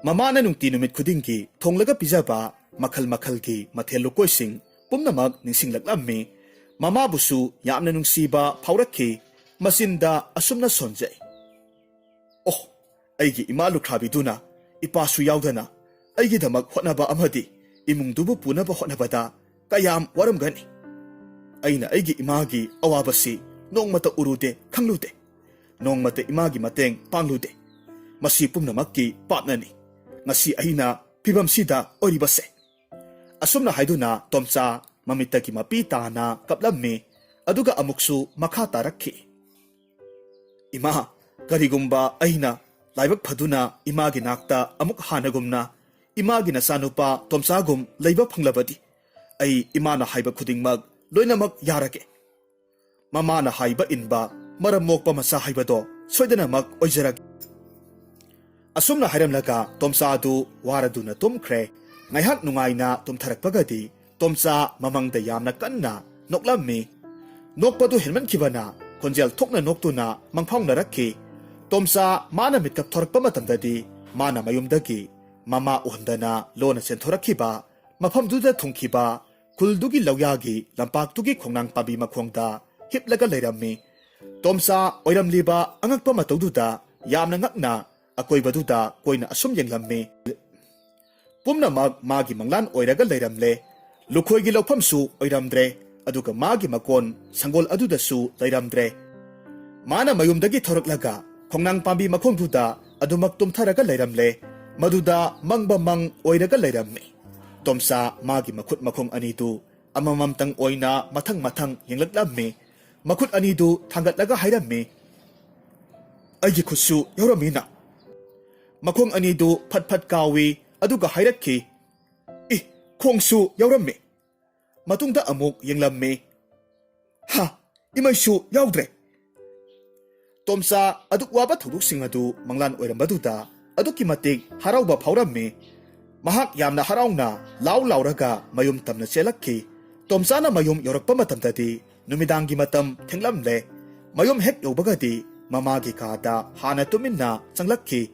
ꯃꯃꯥꯅ ꯅꯨꯡꯇꯤ ꯅꯨꯃꯤꯠ ꯈꯨꯗꯤꯡꯒꯤ ꯊꯣꯡꯂꯒ ꯄꯤꯖꯕ ꯃꯈꯜ ꯃꯈꯜꯒꯤ ꯃꯊꯦꯜ ꯂꯨꯀꯣꯏꯁꯤꯡ ꯄꯨꯝꯅꯃꯛ ꯅꯤꯡꯁꯤꯡꯂꯛꯂꯝꯃꯤ ꯃꯃꯥꯕꯨꯁꯨ ꯌꯥꯝꯅ ꯅꯨꯡꯁꯤꯕ ꯐꯥꯎꯔꯛꯈꯤ ꯃꯆꯤꯟꯗ ꯑꯁꯨꯝꯅ ꯁꯣꯟꯖꯩ ꯑꯩꯒꯤ ꯏꯃꯥ ꯂꯨꯈ꯭ꯔꯥꯕꯤꯗꯨꯅ ꯏꯄꯥꯁꯨ ꯌꯥꯎꯗꯅ ꯑꯩꯒꯤꯗꯃꯛ ꯍꯣꯠꯅꯕ ꯑꯃꯗꯤ ꯏꯃꯨꯡꯗꯨꯕꯨ ꯄꯨꯅꯕ ꯍꯣꯠꯅꯕꯗ ꯀꯌꯥꯝ ꯋꯥꯔꯝꯒꯅꯤ ꯑꯩꯅ ꯑꯩꯒꯤ ꯏꯃꯥꯒꯤ ꯑꯋꯥꯕꯁꯤ ꯅꯣꯡꯃꯇ ꯎꯔꯨꯗꯦ ꯈꯪꯂꯨꯗꯦ ꯅꯣꯡꯃꯇ ꯏꯃꯥꯒꯤ ꯃꯇꯦꯡ ꯄꯥꯡꯂꯨꯗꯦ ꯃꯁꯤ ꯄꯨꯝꯅꯃꯛꯀꯤ ꯄꯥꯞꯅꯅꯤ ꯉꯁꯤ ꯑꯩꯅ ꯐꯤꯕꯝꯁꯤꯗ ꯑꯣꯏꯔꯤꯕꯁꯦ ꯑꯁꯨꯝꯅ ꯍꯥꯏꯗꯨꯅ ꯇꯣꯝꯆꯥ ꯃꯃꯤꯠꯇꯒꯤ ꯃꯄꯤ ꯇꯥꯅ ꯀꯞꯂꯝꯃꯤ ꯑꯗꯨꯒ ꯑꯃꯨꯛꯁꯨ ꯃꯈꯥ ꯇꯥꯔꯛꯈꯤ ꯏꯃꯥ ꯀꯔꯤꯒꯨꯝꯕ ꯑꯩꯅ ꯂꯥꯏꯕꯛ ꯐꯗꯨꯅ ꯏꯃꯥꯒꯤ ꯅꯥꯛꯇ ꯑꯃꯨꯛ ꯍꯥꯟꯅꯒꯨꯝꯅ ꯏꯃꯥꯒꯤ ꯅꯆꯥꯅꯨꯄꯥ ꯇꯣꯝꯆꯥꯒꯨꯝ ꯂꯩꯕ ꯐꯪꯂꯕꯗꯤ ꯑꯩ ꯏꯃꯥꯅ ꯍꯥꯏꯕ ꯈꯨꯗꯤꯡꯃꯛ ꯂꯣꯏꯅꯃꯛ ꯌꯥꯔꯒꯦ ꯃꯃꯥꯅ ꯍꯥꯏꯕ ꯏꯟꯕ ꯃꯔꯝ ꯃꯣꯛꯄ ꯃꯆꯥ ꯍꯥꯏꯕꯗꯣ ꯁꯣꯏꯗꯅꯃꯛ ꯑꯣꯏꯖꯔꯒꯦ ꯑꯁꯨꯝꯅ ꯍꯥꯏꯔꯝꯂꯒ ꯇꯣꯝꯆꯥꯗꯨ ꯋꯥꯔꯗꯨꯅ ꯇꯨꯝꯈ꯭ꯔꯦ ꯉꯥꯏꯍꯥꯛ ꯅꯨꯡꯉꯥꯏꯅ ꯇꯨꯝꯊꯔꯛꯄꯒꯗꯤ ꯇꯣꯝꯆꯥ ꯃꯃꯪꯗ ꯌꯥꯝꯅ ꯀꯟꯅ ꯅꯣꯛꯂꯝꯃꯤ ꯅꯣꯛꯄꯗꯨ ꯍꯦꯟꯃꯟꯈꯤꯕꯅ ꯈꯣꯟꯖꯦꯜ ꯊꯣꯛꯅ ꯅꯣꯛꯇꯨꯅ ꯃꯪꯐꯥꯎꯅꯔꯛꯈꯤ ꯇꯣꯝꯆꯥ ꯃꯥꯅ ꯃꯤꯠꯀꯞ ꯊꯣꯔꯛꯄ ꯃꯇꯝꯗꯗꯤ ꯃꯥꯅ ꯃꯌꯨꯝꯗꯒꯤ ꯃꯃꯥ ꯎꯍꯟꯗꯅ ꯂꯣꯟꯅ ꯆꯦꯟꯊꯣꯔꯛꯈꯤꯕ ꯃꯐꯝꯗꯨꯗ ꯊꯨꯡꯈꯤꯕ ꯈꯨꯜꯗꯨꯒꯤ ꯂꯧꯌꯥꯒꯤ ꯂꯝꯄꯥꯛꯇꯨꯒꯤ ꯈꯣꯡꯅꯥꯡ ꯄꯥꯝꯕꯤ ꯃꯈꯣꯡꯗ ꯍꯤꯞꯂꯒ ꯂꯩꯔꯝꯃꯤ ꯇꯣꯝꯆꯥ ꯑꯣꯏꯔꯝꯂꯤꯕ ꯑꯉꯛꯄ ꯃꯇꯧꯗꯨꯗ ꯌꯥꯝꯅ ꯉꯛꯅ ꯑꯀꯣꯏꯕꯗꯨꯗ ꯀꯣꯏꯅ ꯑꯁꯨꯝ ꯌꯦꯡꯂꯝꯃꯤ ꯄꯨꯝꯅꯃꯛ ꯃꯥꯒꯤ ꯃꯪꯂꯥꯟ ꯑꯣꯏꯔꯒ ꯂꯩꯔꯝꯂꯦ ꯂꯨꯈꯣꯏꯒꯤ ꯂꯧꯐꯝꯁꯨ ꯑꯣꯏꯔꯝꯗ꯭ꯔꯦ ꯑꯗꯨꯒ ꯃꯥꯒꯤ ꯃꯀꯣꯟ ꯁꯪꯒꯣꯜ ꯑꯗꯨꯗꯁꯨ ꯂꯩꯔꯝꯗ꯭ꯔꯦ ꯃꯥꯅ ꯃꯌꯨꯝꯗꯒꯤ ꯊꯣꯔꯛꯂꯒ ꯈꯣꯡꯅꯥꯡ ꯄꯥꯝꯕꯤ ꯃꯈꯣꯡꯗꯨꯗ ꯑꯗꯨꯃꯛ ꯇꯨꯝꯊꯔꯒ ꯂꯩꯔꯝꯂꯦ ꯃꯗꯨꯗ ꯃꯪꯕ ꯃꯪ ꯑꯣꯏꯔꯒ ꯂꯩꯔꯝꯃꯤ ꯇꯣꯝꯆꯥ ꯃꯥꯒꯤ ꯃꯈꯨꯠ ꯃꯈꯣꯡ ꯑꯅꯤꯗꯨ ꯑꯃꯃꯝꯇꯪ ꯑꯣꯏꯅ ꯃꯊꯪ ꯃꯊꯪ ꯌꯦꯡꯂꯛꯂꯝꯃꯤ ꯃꯈꯨꯠ ꯑꯅꯤꯗꯨ ꯊꯥꯡꯒꯠꯂꯒ ꯍꯥꯏꯔꯝꯃꯤ ꯑꯩꯒꯤ ꯈꯨꯠꯁꯨ ꯌꯥꯎꯔꯝꯃꯤꯅ ꯃꯈꯣꯡ ꯑꯅꯤꯗꯨ ꯐꯠ ꯐꯠ ꯀꯥꯎꯏ ꯑꯗꯨꯒ ꯍꯥꯏꯔꯛꯈꯤ ꯈꯣꯡꯁꯨ ꯌꯥꯎꯔꯝꯃꯤ ꯃꯇꯨꯡꯗ ꯑꯃꯨꯛ ꯌꯦꯡꯂꯝꯃꯤ Ha! Imaisu yaudre! Tomsa aduk waba thuduk adu manglan oirambaduda aduki matik harauba phaurammi. Mahak yamna harauna lau lauraga mayum tamna chelakki. Tomsana mayum yorakpa matamdadi numidangi matam thenglamle. Mayum hek yobagadi mamagi kada hana tuminna changlakki.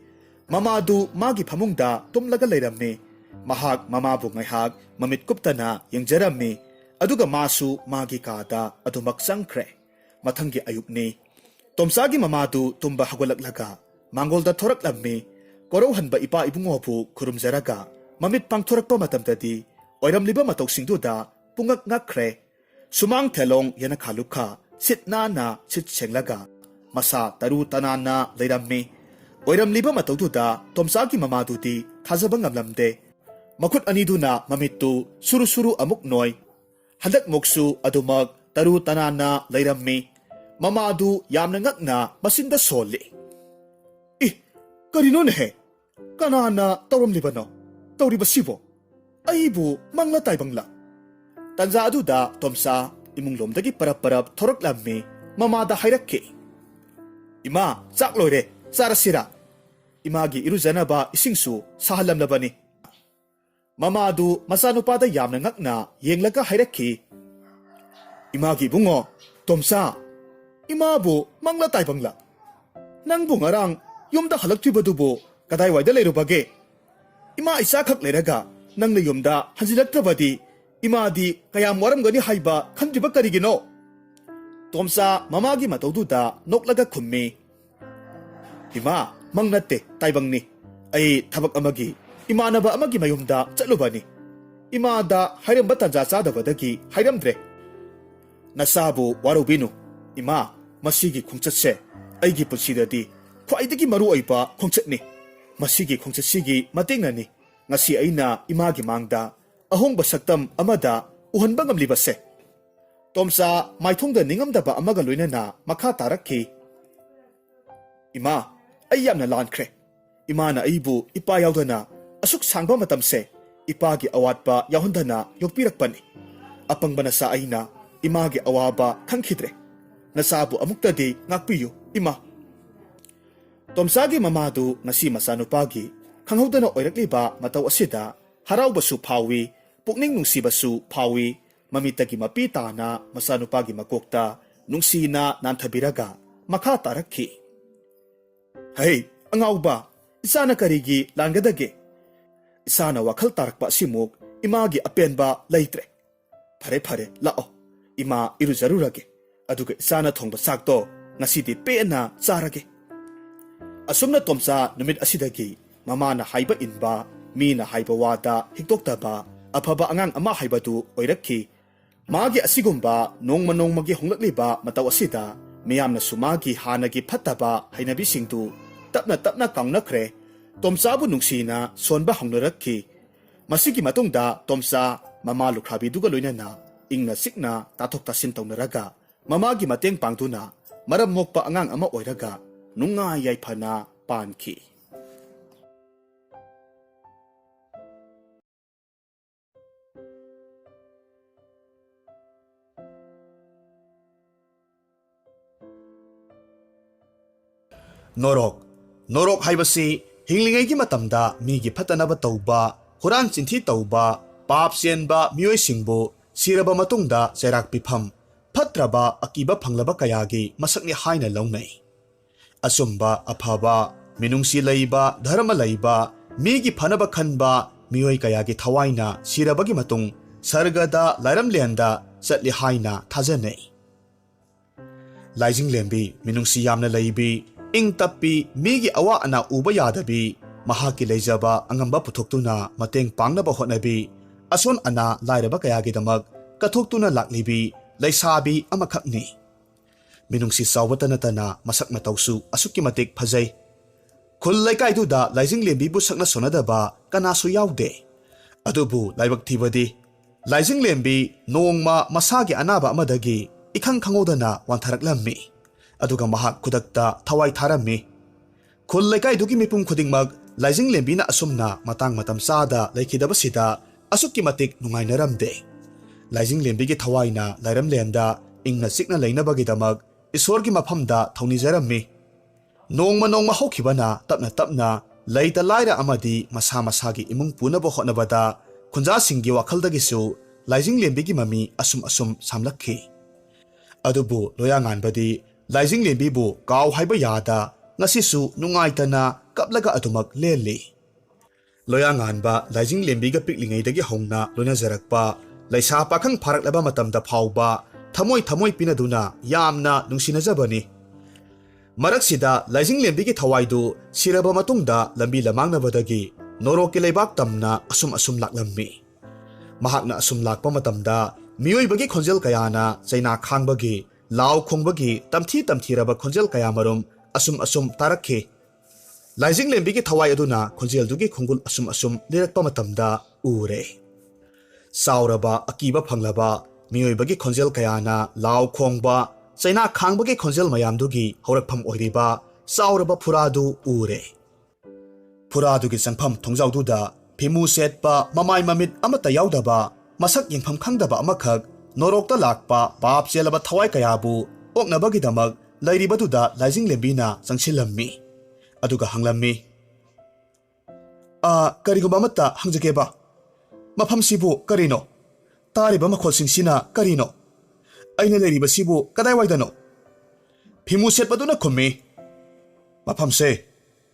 Mamadu magi phamungda tumlaga leirammi. Mahak mamabu ngaihak mamit kuptana yengjarammi. Aduga masu magi kada adumak sangkre. Mathangi ayukni. Tomsagi mamadu tumba hagolaklaga. Mangolda thoraklammi. Korauhanba ipa ibungobu kurumzaraga. Mamit pangthorakpa matamdadi oiramliba matausingduda pungak ngakre. Sumang telong yana khalukha sitna na sit senglaga. Masa taru tanana leirammi. Oiramliba mataududa Tomsagi mamadudi thazaba ngamlamde. Makut aniduna mamittu suru amuk noi. Hadak moksu adumak taru tanana leirammi. Mamadu yamna ngakna masinda soli. Ih, karino nehe? Kanana tauramlibano? Tauribasibo? Aibu mangla taibangla. Tanza aduda Tomsa imunglomdagi parap thoraklammi mamada hairakki. Ima, sakloire, sarasira. Imagi iruzanaba isingsu sahalamlabani. Mamadu masanupada yamna ngakna yenglaga hairakki. Imagi bungo, Tomsa, imabu mangla taibangla. Nang bungarang yumda halaktibadubo kadai waida leirubage. Ima isa khak leiraga nang yumda hanjilaktrabadi imadi kayam waramgani haiba khanjiba karigino. Tomsa mamagi mataududa noklaga khummi. Ima mangnatte taibangni. Ai thabak amagi imanaba amagi mayumda chatlubani. Imada hairamba tanja chadabadagi hairamdre. Nasabu warubinu. Ima masigi khongchatse aigi pulsidadi khwaidagi maru oiba khongchatni. Masigi khongchatsigi matengnani ngasi aina imagi mangda ahongba saktam amada uhanba ngamlibase. Tomsa maithongda ningamdaba amaga loinana makha tarakki. Ima ai yamna lankre. Imana aibu ipa yaudana asuk sangba matamse ipagi awatpa yahundana yokpirakpani. Apangbana sa aina imagi awaba khangkhidre. Nasabu amuktadi ngakpiyu ima. Tomsagi mamadu ngasi masanupagi khanghodana oirakliba mataw asida haraubasu phawi pukning nungsibasu phawi mamitagi mapitana masanupagi makokta nungsina nanthabiraga makha tarakki. Hey, angauba isana karigi langadage. Isana wakhal tarakpa simuk imagi apenba leitre. Phare lao ima iruzarurage. Aduga isana thongba sakto ngasidi pena charage. Asumna Tomsa numit asidagi mamana haiba inba mina haiba wada hiktoktaba afaba angang ama haibadu oirakki. Magi asigumba nongmagi honglakliba mataw asida miyamna sumagi hanagi phattaba hainabisingdu tapna kaungnakre. Tomsabu nungsina sonba hongnarakki. Masigi matungda Tomsa mama lukhabiduga loinana ingna sikna tathok tasin taunaraga mamagi mateng pangtuna maram mokpa angang ama oiraga nunga yaifana panki. Norok haibasi hinglingaygi matamda migi phatanaba tauba huran chinthi tauba pap sienba mioi singbu siraba matungda jairak pifam phatraba akiba phanglaba kayagi masakni haina launai. Asumba afaba minungsi leiba dharma leiba migi phanaba khanba mioi kayagi thawaina sirabagi matung sargada lairamlenda chatli haina thajanai. Laijing lembi minungsi yamna leibi ing tapi migi awa ana uba yadabi mahaki leijaba angamba puthoktuna mateng pangnaba hotnabi ason ana lairaba kayagi damak kathoktuna laklibi leisabi amakhakni. Minungsi sawbatanatana masak matawsu asuki matik phajai. Khul laikaiduda laijing lembi bu sakna sonadaba kanasu yaude. Adubu laibak thibadi laijing lembi nongma masagi anaba amadagi ikhang khangodana wantharaklammi. Aduga mahak kudakta thawai tharammi. Khul laikaidugi mipum khudingmak laijing lembina asumna matang matam sada laikhidabasida asuki matik nungainaramde. Laijing lembigi thawaina lairamlenda ꯏꯪꯅ ꯆꯤꯛꯅ ꯂꯩꯅꯕꯒꯤꯗꯃꯛ ꯏꯁꯣꯔꯒꯤ ꯃꯐꯝꯗ ꯊꯧꯅꯤꯖꯔꯝꯃꯤ꯫ ꯅꯣꯡꯃ ꯍꯧꯈꯤꯕꯅ ꯇꯞꯅ ꯇꯞꯅ ꯂꯩꯇ ꯂꯥꯏꯔ ꯑꯃꯗꯤ ꯃꯁꯥ ꯃꯁꯥꯒꯤ ꯏꯃꯨꯡ ꯄꯨꯅꯕ ꯍꯣꯠꯅꯕꯗ ꯈꯨꯟꯖꯥꯁꯤꯡꯒꯤ ꯋꯥꯈꯜꯗꯒꯤꯁꯨ ꯂꯥꯏꯖꯤꯡꯂꯦꯝꯕꯤꯒꯤ ꯃꯃꯤ ꯑꯁꯨꯝ ꯁꯥꯝꯂꯛꯈꯤ꯫ ꯑꯗꯨꯕꯨ ꯂꯣꯌꯥꯉꯥꯟꯕꯗꯤ ꯂꯥꯏꯖꯤꯡꯂꯦꯝꯕꯤꯕꯨ ꯀꯥꯎ ꯍꯥꯏꯕ ꯌꯥꯗ ꯉꯁꯤꯁꯨ ꯅꯨꯡꯉꯥꯏꯇꯅ ꯀꯞꯂꯒ ꯑꯗꯨꯃꯛ ꯂꯦꯜꯂꯤ꯫ ꯂꯣꯌꯥꯉꯥꯟꯕ ꯂꯥꯏꯖꯤꯡꯂꯦꯝꯕꯤꯒ ꯄꯤꯛꯂꯤꯉꯩꯗꯒꯤ ꯍꯧꯅ ꯂꯣꯏꯅꯖꯔꯛꯄ, ꯂꯩꯁꯥ ꯄꯥꯈꯪ ꯐꯥꯔꯛꯂꯕ ꯃꯇꯝꯗ ꯐꯥꯎꯕ ꯊꯃꯣꯏ ꯄꯤꯅꯗꯨꯅ ꯌꯥꯝꯅ ꯅꯨꯡꯁꯤꯅꯖꯕꯅꯤ꯫ ꯃꯔꯛꯁꯤꯗ ꯂꯥꯏꯖꯤꯡꯂꯦꯝꯕꯤꯒꯤ ꯊꯋꯥꯏꯗꯨ ꯁꯤꯔꯕ ꯃꯇꯨꯡꯗ ꯂꯝꯕꯤ ꯂꯝꯃꯥꯡꯅꯕꯗꯒꯤ ꯅꯣꯔꯣꯛꯀꯤ ꯂꯩꯕꯥꯛ ꯇꯝꯅ ꯑꯁꯨꯝ ꯂꯥꯛꯂꯝꯃꯤ꯫ ꯃꯍꯥꯛꯅ ꯑꯁꯨꯝ ꯂꯥꯛꯄ ꯃꯇꯝꯗ ꯃꯤꯑꯣꯏꯕꯒꯤ ꯈꯣꯟꯖꯦꯜ ꯀꯌꯥꯅ ꯆꯩꯅꯥ ꯈꯥꯡꯕꯒꯤ, ꯂꯥꯎ ꯈꯣꯡꯕꯒꯤ ꯇꯝꯊꯤꯔꯕ ꯈꯣꯟꯖꯦꯜ ꯀꯌꯥꯃꯔꯨꯝ ꯑꯁꯨꯝ ꯇꯥꯔꯛꯈꯤ꯫ ꯂꯥꯏꯖꯤꯡꯂꯦꯝꯕꯤꯒꯤ ꯊꯋꯥꯏ ꯑꯗꯨꯅ ꯈꯣꯟꯖꯦꯜꯗꯨꯒꯤ ꯈꯣꯡꯒꯨꯜ ꯑꯁꯨꯝ ꯂꯤꯔꯛꯄ ꯃꯇꯝꯗ ꯎꯔꯦ꯫ ꯆꯥꯎꯔꯕ ꯑꯀꯤꯕ ꯐꯪꯂꯕ ꯃꯤꯑꯣꯏꯕꯒꯤ ꯈꯣꯟꯖꯦꯜ ꯀꯌꯥꯅ ꯂꯥꯎ ꯈꯣꯡꯕ, ꯆꯩꯅꯥ ꯈꯥꯡꯕꯒꯤ ꯈꯣꯟꯖꯦꯜ ꯃꯌꯥꯝꯗꯨꯒꯤ ꯍꯧꯔꯛꯐꯝ ꯑꯣꯏꯔꯤꯕ ꯆꯥꯎꯔꯕ ꯐꯨꯔꯥꯗꯨ ꯎꯔꯦ꯫ ꯐꯨꯔꯥꯗꯨꯒꯤ ꯆꯪꯐꯝ ꯊꯣꯡꯖꯥꯎꯗꯨꯗ ꯐꯤꯃꯨ ꯁꯦꯠꯄ, ꯃꯃꯥꯏ ꯃꯃꯤꯠ ꯑꯃꯠꯇ ꯌꯥꯎꯗꯕ, ꯃꯁꯛ ꯌꯦꯡꯐꯝ ꯈꯪꯗꯕ ꯑꯃꯈꯛ ꯅꯣꯔꯣꯛꯇ ꯂꯥꯛꯄ ꯄꯥꯞ ꯆꯦꯜꯂꯕ ꯊꯋꯥꯏ ꯀꯌꯥꯕꯨ ꯑꯣꯛꯅꯕꯒꯤꯗꯃꯛ ꯂꯩꯔꯤꯕꯗꯨꯗ ꯂꯥꯏꯖꯤꯡꯂꯦꯝꯕꯤꯅ ꯆꯪꯁꯤꯜꯂꯝꯃꯤ꯫ ꯑꯗꯨꯒ ꯍꯪꯂꯝꯃꯤ, ꯀꯔꯤꯒꯨꯝꯕ ꯑꯃꯠꯇ ꯍꯪꯖꯒꯦꯕ? ꯃꯐꯝꯁꯤꯕꯨ ꯀꯔꯤꯅꯣ? ꯇꯥꯔꯤꯕ ꯃꯈꯣꯜꯁꯤꯡꯁꯤꯅ ꯀꯔꯤꯅꯣ? ꯑꯩꯅ ꯂꯩꯔꯤꯕꯁꯤꯕꯨ ꯀꯗꯥꯏꯋꯥꯏꯗꯅꯣ? ꯐꯤꯃꯨ ꯁꯦꯠꯄꯗꯨꯅ ꯈꯨꯝꯃꯤ, ꯃꯐꯝꯁꯦ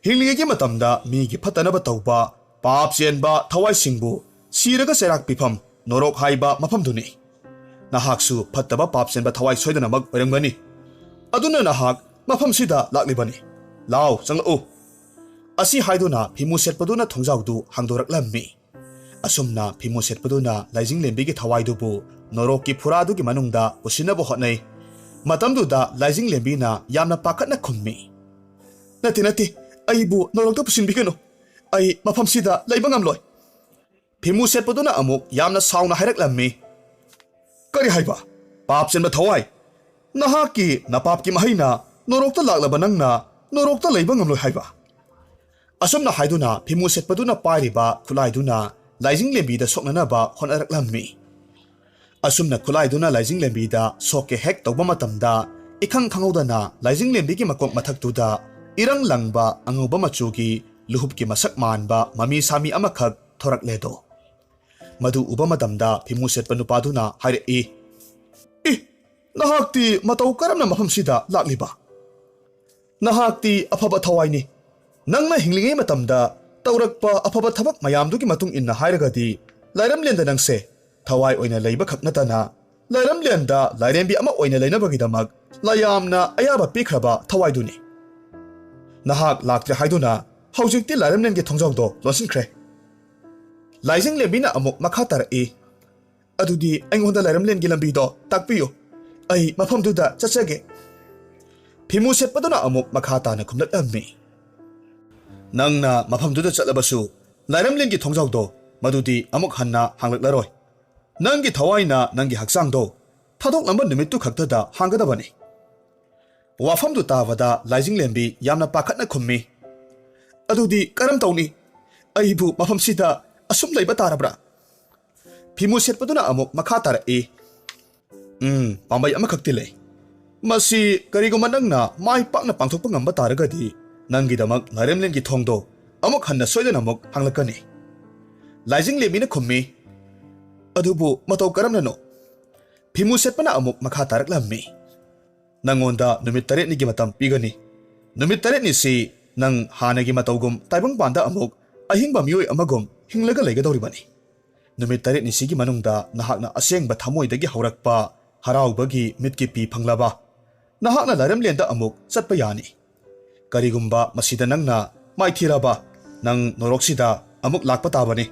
ꯍꯤꯡꯂꯤꯉꯩꯒꯤ ꯃꯇꯝꯗ ꯃꯤꯒꯤ ꯐꯠꯇꯅꯕ ꯇꯧꯕ, ꯄꯥꯞ ꯆꯦꯟꯕ ꯊꯋꯥꯏꯁꯤꯡꯕꯨ ꯁꯤꯔꯒ ꯆꯩꯔꯥꯛ ꯄꯤꯐꯝ ꯅꯣꯔꯣꯛ ꯍꯥꯏꯕ ꯃꯐꯝꯗꯨꯅꯤ꯫ ꯅꯍꯥꯛꯁꯨ ꯐꯠꯇꯕ ꯄꯥꯞ ꯆꯦꯟꯕ ꯊꯋꯥꯏ ꯁꯣꯏꯗꯅꯃꯛ ꯑꯣꯏꯔꯝꯒꯅꯤ꯫ ꯑꯗꯨꯅ ꯅꯍꯥꯛ ꯃꯐꯝꯁꯤꯗ ꯂꯥꯛꯂꯤꯕꯅꯤ꯫ ꯂꯥꯎ ꯆꯪꯂꯛꯎ꯫ ꯑꯁꯤ ꯍꯥꯏꯗꯨꯅ ꯐꯤꯃꯨ ꯁꯦꯠꯄꯗꯨꯅ ꯊꯣꯡꯖꯥꯎꯗꯨ ꯍꯥꯡꯗꯣꯔꯛꯂꯝꯃꯤ꯫ ꯑꯁꯨꯝꯅ ꯐꯤꯃꯨ ꯁꯦꯠꯄꯗꯨꯅ ꯂꯥꯏꯖꯤꯡꯂꯦꯝꯕꯤꯒꯤ ꯊꯋꯥꯏꯗꯨꯕꯨ ꯅꯣꯔꯣꯛꯀꯤ ꯐꯨꯔꯥꯗꯨꯒꯤ ꯃꯅꯨꯡꯗ ꯄꯨꯁꯤꯟꯅꯕ ꯍꯣꯠꯅꯩ꯫ ꯃꯇꯝꯗꯨꯗ ꯂꯥꯏꯖꯤꯡꯂꯦꯝꯕꯤꯅ ꯌꯥꯝꯅ ꯄꯥꯈꯠꯅ ꯈꯨꯝꯃꯤ, ꯅꯠꯇꯦ, ꯑꯩꯕꯨ ꯅꯣꯔꯣꯛꯇ ꯄꯨꯁꯤꯟꯕꯤꯒꯅꯨ꯫ ꯑꯩ ꯃꯐꯝꯁꯤꯗ ꯂꯩꯕ ꯉꯝꯂꯣꯏ꯫ ꯐꯤꯃꯨ ꯁꯦꯠꯄꯗꯨꯅ ꯑꯃꯨꯛ ꯌꯥꯝꯅ ꯁꯥꯎꯅ ꯍꯥꯏꯔꯛꯂꯝꯃꯤ, ꯀꯔꯤ ꯍꯥꯏꯕ? ꯄꯥꯞ ꯆꯦꯟꯕ ꯊꯋꯥꯏ! ꯅꯍꯥꯛꯀꯤ ꯅꯄꯥꯞꯀꯤ ꯃꯍꯩꯅ ꯅꯣꯔꯣꯛꯇ ꯂꯥꯛꯂꯕ ꯅꯪꯅ ꯅꯣꯔꯣꯛꯇ ꯂꯩꯕ ꯉꯝꯂꯣꯏ ꯍꯥꯏꯕ? ꯑꯁꯨꯝꯅ ꯍꯥꯏꯗꯨꯅ ꯐꯤꯃꯨ ꯁꯦꯠꯄꯗꯨꯅ ꯄꯥꯏꯔꯤꯕ ꯈꯨꯠꯂꯥꯏꯗꯨꯅ ꯂꯥꯏꯖꯤꯡꯂꯦꯝꯕꯤꯗ ꯁꯣꯛꯅꯅꯕ ꯍꯣꯠꯅꯔꯛꯂꯝꯃꯤ꯫ ꯑꯁꯨꯝꯅ ꯈꯨꯠꯂꯥꯏꯗꯨꯅ ꯂꯥꯏꯖꯤꯡꯂꯦꯝꯕꯤꯗ ꯁꯣꯛꯀꯦ ꯍꯦꯛ ꯇꯧꯕ ꯃꯇꯝꯗ ꯏꯈꯪ ꯈꯪꯍꯧꯗꯅ ꯂꯥꯏꯖꯤꯡꯂꯦꯝꯕꯤꯒꯤ ꯃꯀꯣꯛ ꯃꯊꯛꯇꯨꯗ ꯏꯔꯪ ꯂꯪꯕ ꯑꯉꯧꯕ ꯃꯆꯨꯒꯤ ꯂꯨꯍꯨꯞꯀꯤ ꯃꯁꯛ ꯃꯥꯟꯕ ꯃꯃꯤ ꯁꯥꯃꯤ ꯑꯃꯈꯛ ꯊꯣꯔꯛꯂꯦꯗꯣ꯫ ꯃꯗꯨ ꯎꯕ ꯃꯇꯝꯗ ꯐꯤꯃꯨ ꯁꯦꯠꯄ ꯅꯨꯄꯥꯗꯨꯅ ꯍꯥꯏꯔꯛꯏ, ꯅꯍꯥꯛꯇꯤ ꯃꯇꯧ ꯀꯔꯝꯅ ꯃꯐꯝꯁꯤꯗ ꯂꯥꯛꯂꯤꯕ? ꯅꯍꯥꯛꯇꯤ ꯑꯐꯕ ꯊꯋꯥꯏꯅꯤ꯫ ꯅꯪꯅ ꯍꯤꯡꯂꯤꯉꯩ ꯃꯇꯝꯗ ꯇꯧꯔꯛꯄ ꯑꯐꯕ ꯊꯕꯛ ꯃꯌꯥꯝꯗꯨꯒꯤ ꯃꯇꯨꯡ ꯏꯟꯅ ꯍꯥꯏꯔꯒꯗꯤ ꯂꯥꯏꯔꯝꯂꯦꯟꯗ ꯅꯪꯁꯦ ꯊꯋꯥꯏ ꯑꯣꯏꯅ ꯂꯩꯕ ꯈꯛ ꯅꯠꯇꯅ ꯂꯥꯏꯔꯝꯂꯦꯟꯗ ꯂꯥꯏꯔꯦꯝꯕꯤ ꯑꯃ ꯑꯣꯏꯅ ꯂꯩꯅꯕꯒꯤꯗꯃꯛ ꯂꯌꯥꯝꯅ ꯑꯌꯥꯕ ꯄꯤꯈ꯭ꯔꯕ ꯊꯋꯥꯏꯗꯨꯅꯤ꯫ ꯅꯍꯥꯛ ꯂꯥꯛꯇ꯭ꯔꯦ ꯍꯥꯏꯗꯨꯅ ꯍꯧꯖꯤꯛꯇꯤ ꯂꯥꯏꯔꯝꯂꯦꯟꯒꯤ ꯊꯣꯡꯖꯥꯎꯗꯣ ꯂꯣꯟꯁꯤꯟꯈ꯭ꯔꯦ꯫ ꯂꯥꯏꯖꯤꯡꯂꯦꯝꯕꯤꯅ ꯑꯃꯨꯛ ꯃꯈꯥ ꯇꯥꯔꯛꯏ, ꯑꯗꯨꯗꯤ ꯑꯩꯉꯣꯟꯗ ꯂꯥꯏꯔꯝꯂꯦꯟꯒꯤ ꯂꯝꯕꯤꯗꯣ ꯇꯥꯛꯄꯤꯌꯨ꯫ ꯑꯩ ꯃꯐꯝꯗꯨꯗ ꯆꯠꯆꯒꯦ꯫ ꯐꯤꯃꯨ ꯁꯦꯠꯄꯗꯨꯅ ꯑꯃꯨꯛ ꯃꯈꯥ ꯇꯥꯅ ꯈꯨꯝꯂꯛꯂꯝꯃꯤ, ꯅꯪꯅ ꯃꯐꯝꯗꯨꯗ ꯆꯠꯂꯕꯁꯨ ꯂꯥꯏꯔꯝꯂꯦꯟꯒꯤ ꯊꯣꯡꯖꯥꯎꯗꯣ ꯃꯗꯨꯗꯤ ꯑꯃꯨꯛ ꯍꯟꯅ ꯍꯥꯡꯂꯛꯂꯔꯣꯏ꯫ ꯅꯪꯒꯤ ꯊꯋꯥꯏꯅ ꯅꯪꯒꯤ ꯍꯛꯆꯥꯡꯗꯣ ꯊꯥꯗꯣꯛꯂꯝꯕ ꯅꯨꯃꯤꯠꯇꯨ ꯈꯛꯇꯗ ꯍꯥꯡꯒꯗꯕꯅꯤ꯫ ꯋꯥꯐꯝꯗꯨ ꯇꯥꯕꯗ ꯂꯥꯏꯖꯤꯡꯂꯦꯝꯕꯤ ꯌꯥꯝꯅ ꯄꯥꯈꯠꯅ ꯈꯨꯝꯃꯤ, ꯑꯗꯨꯗꯤ ꯀꯔꯝ ꯇꯧꯅꯤ? ꯑꯩꯕꯨ ꯃꯐꯝꯁꯤꯗ ꯑꯁꯨꯝ ꯂꯩꯕ ꯇꯥꯔꯕ꯭ꯔꯥ? ꯐꯤꯃꯨ ꯁꯦꯠꯄꯗꯨꯅ ꯑꯃꯨꯛ ꯃꯈꯥ ꯇꯥꯔꯛꯏ, ꯄꯥꯝꯕꯩ ꯑꯃꯈꯛꯇꯤ ꯂꯩ꯫ ꯃꯁꯤ ꯀꯔꯤꯒꯨꯝꯕ ꯅꯪꯅ ꯃꯥꯏ ꯄꯥꯛꯅ ꯄꯥꯡꯊꯣꯛꯄ ꯉꯝꯕ ꯇꯥꯔꯒꯗꯤ ꯅꯪꯒꯤꯗꯃꯛ ꯂꯥꯏꯔꯦꯝꯂꯦꯟꯒꯤ ꯊꯣꯡꯗꯣ ꯑꯃꯨꯛ ꯍꯟꯅ ꯁꯣꯏꯗꯅ ꯑꯃꯨꯛ ꯍꯥꯡꯂꯛꯀꯅꯤ꯫ ꯂꯥꯏꯖꯤꯡꯂꯦꯝꯕꯤꯅ ꯈꯨꯝꯃꯤ, ꯑꯗꯨꯕꯨ ꯃꯇꯧ ꯀꯔꯝꯅꯅꯣ? ꯐꯤꯃꯨ ꯁꯦꯠꯄꯅ ꯑꯃꯨꯛ ꯃꯈꯥ ꯇꯥꯔꯛꯂꯝꯃꯤ, ꯅꯪꯉꯣꯟꯗ ꯅꯨꯃꯤꯠ 8ꯅꯤꯒꯤ ꯃꯇꯝ ꯄꯤꯒꯅꯤ꯫ ꯅꯨꯃꯤꯠ 8ꯅꯤꯁꯤ ꯅꯪ ꯍꯥꯟꯅꯒꯤ ꯃꯇꯧꯒꯨꯝ ꯇꯥꯏꯕꯪꯄꯥꯟꯗ ꯑꯃꯨꯛ ꯑꯍꯤꯡꯕ ꯃꯤꯑꯣꯏ ꯑꯃꯒꯨꯝ ꯍꯤꯡꯂꯒ ꯂꯩꯒꯗꯧꯔꯤꯕꯅꯤ꯫ ꯅꯨꯃꯤꯠ 8ꯅꯤꯁꯤꯒꯤ ꯃꯅꯨꯡꯗ ꯅꯍꯥꯛꯅ ꯑꯁꯦꯡꯕ ꯊꯃꯣꯏꯗꯒꯤ ꯍꯧꯔꯛꯄ ꯍꯔꯥꯎꯕꯒꯤ ꯃꯤꯠꯀꯤ ꯄꯤ ꯐꯪꯂꯕ ꯅꯍꯥꯛꯅ ꯂꯥꯏꯔꯝꯂꯦꯟꯗ ꯑꯃꯨꯛ ꯆꯠꯄ ꯌꯥꯅꯤ꯫ ꯀꯔꯤꯒꯨꯝꯕ ꯃꯁꯤꯗ ꯅꯪꯅ ꯃꯥꯏꯊꯤꯔꯕ ꯅꯪ ꯅꯣꯔꯣꯛꯁꯤꯗ ꯑꯃꯨꯛ ꯂꯥꯛꯄ ꯇꯥꯕꯅꯤ꯫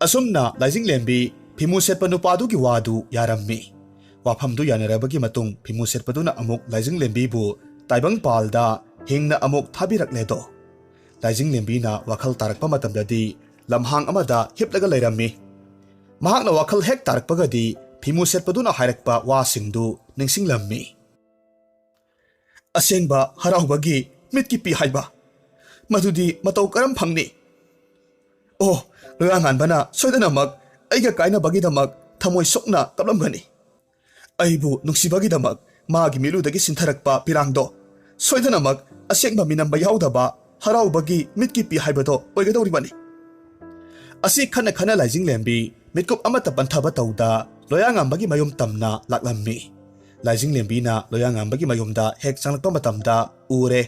ꯑꯁꯨꯝꯅ ꯂꯥꯏꯖꯤꯡꯂꯦꯝꯕꯤ ꯐꯤꯃꯨ ꯁꯦꯠꯄ ꯅꯨꯄꯥꯗꯨꯒꯤ ꯋꯥꯗꯨ ꯌꯥꯔꯝꯃꯤ꯫ ꯋꯥꯐꯝꯗꯨ ꯌꯥꯅꯔꯕꯒꯤ ꯃꯇꯨꯡ ꯐꯤꯃꯨ ꯁꯦꯠꯄꯗꯨꯅ ꯑꯃꯨꯛ ꯂꯥꯏꯖꯤꯡꯂꯦꯝꯕꯤꯕꯨ ꯇꯥꯏꯕꯪꯄꯥꯜꯗ ꯍꯤꯡꯅ ꯑꯃꯨꯛ ꯊꯥꯕꯤꯔꯛꯂꯦꯗꯣ꯫ ꯂꯥꯏꯖꯤꯡꯂꯦꯝꯕꯤꯅ ꯋꯥꯈꯜ ꯇꯥꯔꯛꯄ ꯃꯇꯝꯗꯗꯤ ꯂꯝꯍꯥꯡ ꯑꯃꯗ ꯍꯤꯞꯂꯒ ꯂꯩꯔꯝꯃꯤ꯫ ꯃꯍꯥꯛꯅ ꯋꯥꯈꯜ ꯍꯦꯛ ꯇꯥꯔꯛꯄꯒꯗꯤ ꯐꯤꯃꯨ ꯁꯦꯠꯄꯗꯨꯅ ꯍꯥꯏꯔꯛꯄ ꯋꯥꯁꯤꯡꯗꯨ ꯅꯤꯡꯁꯤꯡꯂꯝꯃꯤ꯫ ꯑꯁꯦꯡꯕ ꯍꯔꯥꯎꯕꯒꯤ ꯃꯤꯠꯀꯤ ꯄꯤ ꯍꯥꯏꯕ, ꯃꯗꯨꯗꯤ ꯃꯇꯧ ꯀꯔꯝ ꯐꯪꯅꯤ? ꯑꯣ, ꯂꯣꯌꯥꯉꯥꯟꯕꯅ ꯁꯣꯏꯗꯅꯃꯛ ꯑꯩꯒ ꯀꯥꯏꯅꯕꯒꯤꯗꯃꯛ ꯊꯃꯣꯏ ꯁꯣꯛꯅ ꯀꯞꯂꯝꯒꯅꯤ꯫ ꯑꯩꯕꯨ ꯅꯨꯡꯁꯤꯕꯒꯤꯗꯃꯛ ꯃꯥꯒꯤ ꯃꯤꯠꯂꯨꯗꯒꯤ ꯁꯤꯟꯊꯔꯛꯄ ꯄꯤꯔꯥꯡꯗꯣ ꯁꯣꯏꯗꯅꯃꯛ ꯑꯁꯦꯡꯕ ꯃꯤꯅꯝꯕ ꯌꯥꯎꯗꯕ ꯍꯔꯥꯎꯕꯒꯤ ꯃꯤꯠꯀꯤ ꯄꯤ ꯍꯥꯏꯕꯗꯣ ꯑꯣꯏꯒꯗꯧꯔꯤꯕꯅꯤ꯫ ꯑꯁꯤ ꯈꯟꯅ ꯈꯟꯅ ꯂꯥꯏꯖꯤꯡꯂꯦꯝꯕꯤ ꯃꯤꯠꯀꯨꯞ ꯑꯃꯠꯇ ꯄꯟꯊꯕ ꯇꯧꯗ ꯂꯣꯌꯥꯉꯥꯟꯕꯒꯤ ꯃꯌꯨꯝ ꯇꯝꯅ ꯂꯥꯛꯂꯝꯃꯤ꯫ ꯂꯥꯏꯖꯤꯡꯂꯦꯝꯕꯤꯅ ꯂꯣꯌꯥꯉꯥꯟꯕꯒꯤ ꯃꯌꯨꯝꯗ ꯍꯦꯛ ꯆꯪꯂꯛꯄ ꯃꯇꯝꯗ ꯎꯔꯦ